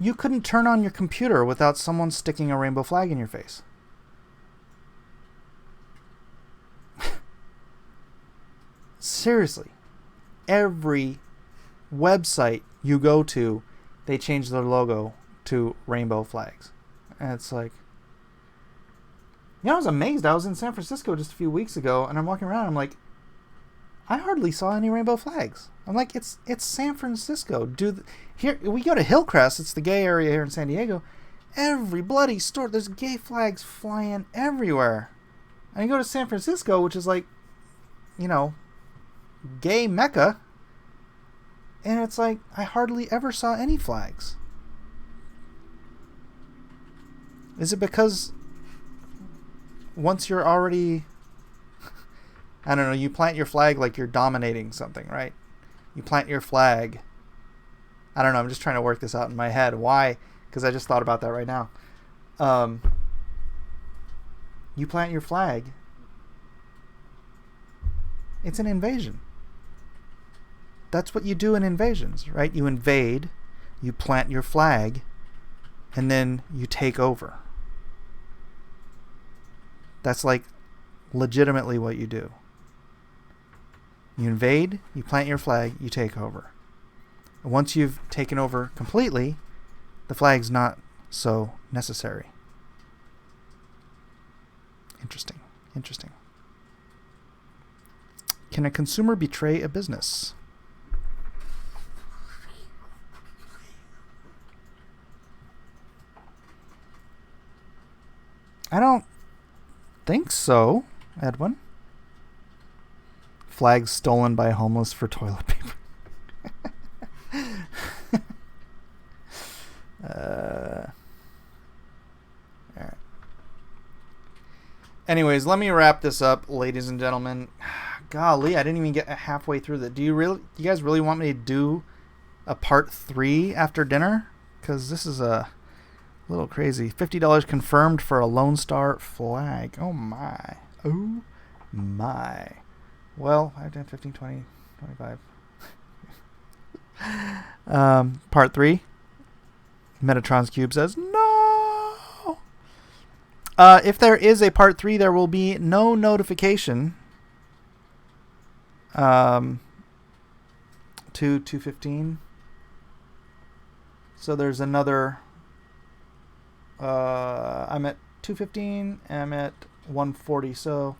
you couldn't turn on your computer without someone sticking a rainbow flag in your face. Seriously. Every website you go to, they change their logo to rainbow flags. And it's like... I was amazed. I was in San Francisco just a few weeks ago, and I'm walking around, I'm like, I hardly saw any rainbow flags. I'm like, it's San Francisco. Here we go to Hillcrest. It's the gay area here in San Diego. Every bloody store, there's gay flags flying everywhere. And you go to San Francisco, which is like, gay Mecca, and it's like I hardly ever saw any flags. Is it because once you're already, I don't know, you plant your flag like you're dominating something, right? You plant your flag. I don't know, I'm just trying to work this out in my head. Why? Because I just thought about that right now. You plant your flag. It's an invasion. That's what you do in invasions, right? You invade, you plant your flag, and then you take over. That's like legitimately what you do. You invade, you plant your flag, you take over. And once you've taken over completely, the flag's not so necessary. Interesting. Can a consumer betray a business? I don't think so, Edwin. Flags stolen by homeless for toilet paper. All right. Anyways, let me wrap this up, ladies and gentlemen. Golly, I didn't even get halfway through that. Do you guys really want me to do a part 3 after dinner? Because this is a little crazy. $50 confirmed for a Lone Star flag. Oh my. Well, 5, 10, 15, 20, 25. Part 3. Metatron's Cube says, no! If there is a part 3, there will be no notification to 2, 215. So there's another. I'm at 215. I'm at 140. So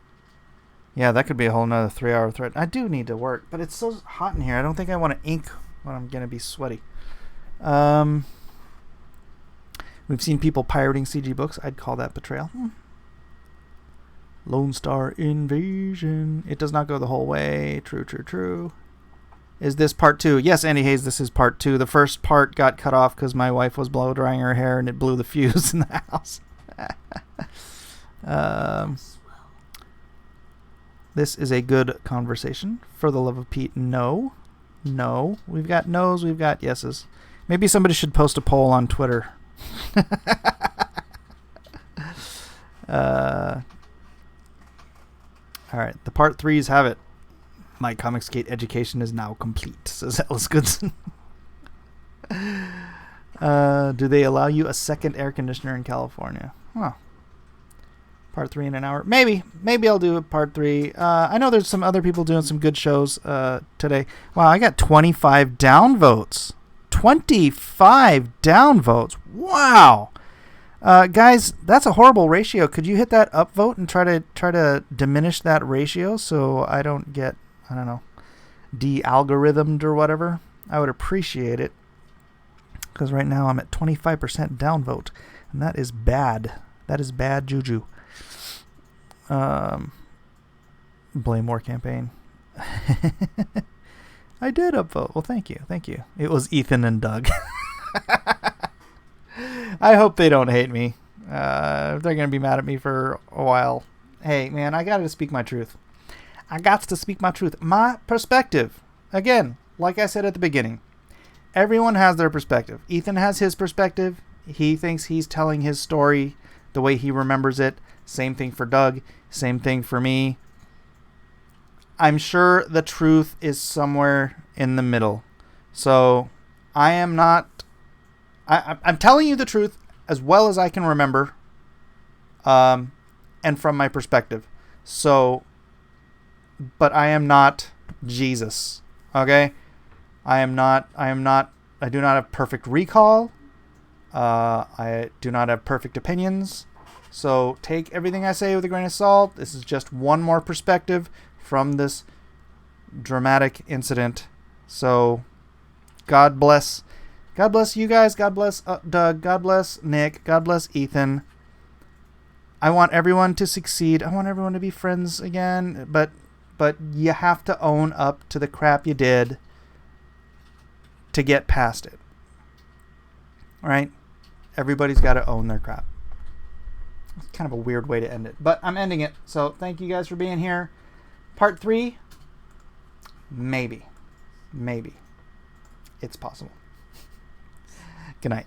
yeah, that could be a whole nother 3-hour thread. I do need to work, but it's so hot in here. I don't think I want to ink when I'm gonna be sweaty. We've seen people pirating CG books. I'd call that betrayal. Lone Star Invasion. It does not go the whole way. True, true, true. Is this part 2? Yes, Andy Hayes, this is part 2. The first part got cut off because my wife was blow drying her hair and it blew the fuse in the house. This is a good conversation. For the love of Pete, no. No. We've got no's, we've got yeses. Maybe somebody should post a poll on Twitter. All right, the part 3s have it. My Comicsgate education is now complete, says Ellis Goodson. Do they allow you a second air conditioner in California? Huh. Part 3 in an hour. Maybe I'll do a part 3. I know there's some other people doing some good shows today. Wow, I got 25 downvotes. 25 downvotes. Wow. Guys, that's a horrible ratio. Could you hit that upvote and try to diminish that ratio so I don't get, I don't know, de-algorithmed or whatever? I would appreciate it. Because right now I'm at 25% downvote. And that is bad. That is bad juju. Blame War campaign. I did upvote. Well, thank you. Thank you. It was Ethan and Doug. I hope they don't hate me. They're going to be mad at me for a while. Hey, man, I got to speak my truth. I got to speak my truth. My perspective. Again, like I said at the beginning, everyone has their perspective. Ethan has his perspective. He thinks he's telling his story the way he remembers it. Same thing for Doug. Same thing for me. I'm sure the truth is somewhere in the middle. So I am not... I'm telling you the truth as well as I can remember, and from my perspective. So, but I am not Jesus. Okay? I do not have perfect recall. I do not have perfect opinions. So take everything I say with a grain of salt. This is just one more perspective from this dramatic incident. So God bless. God bless you guys. God bless Doug. God bless Nick. God bless Ethan. I want everyone to succeed. I want everyone to be friends again. But you have to own up to the crap you did to get past it. All right? Everybody's got to own their crap. It's kind of a weird way to end it. But I'm ending it. So thank you guys for being here. Part 3? Maybe. Maybe. It's possible. Good night.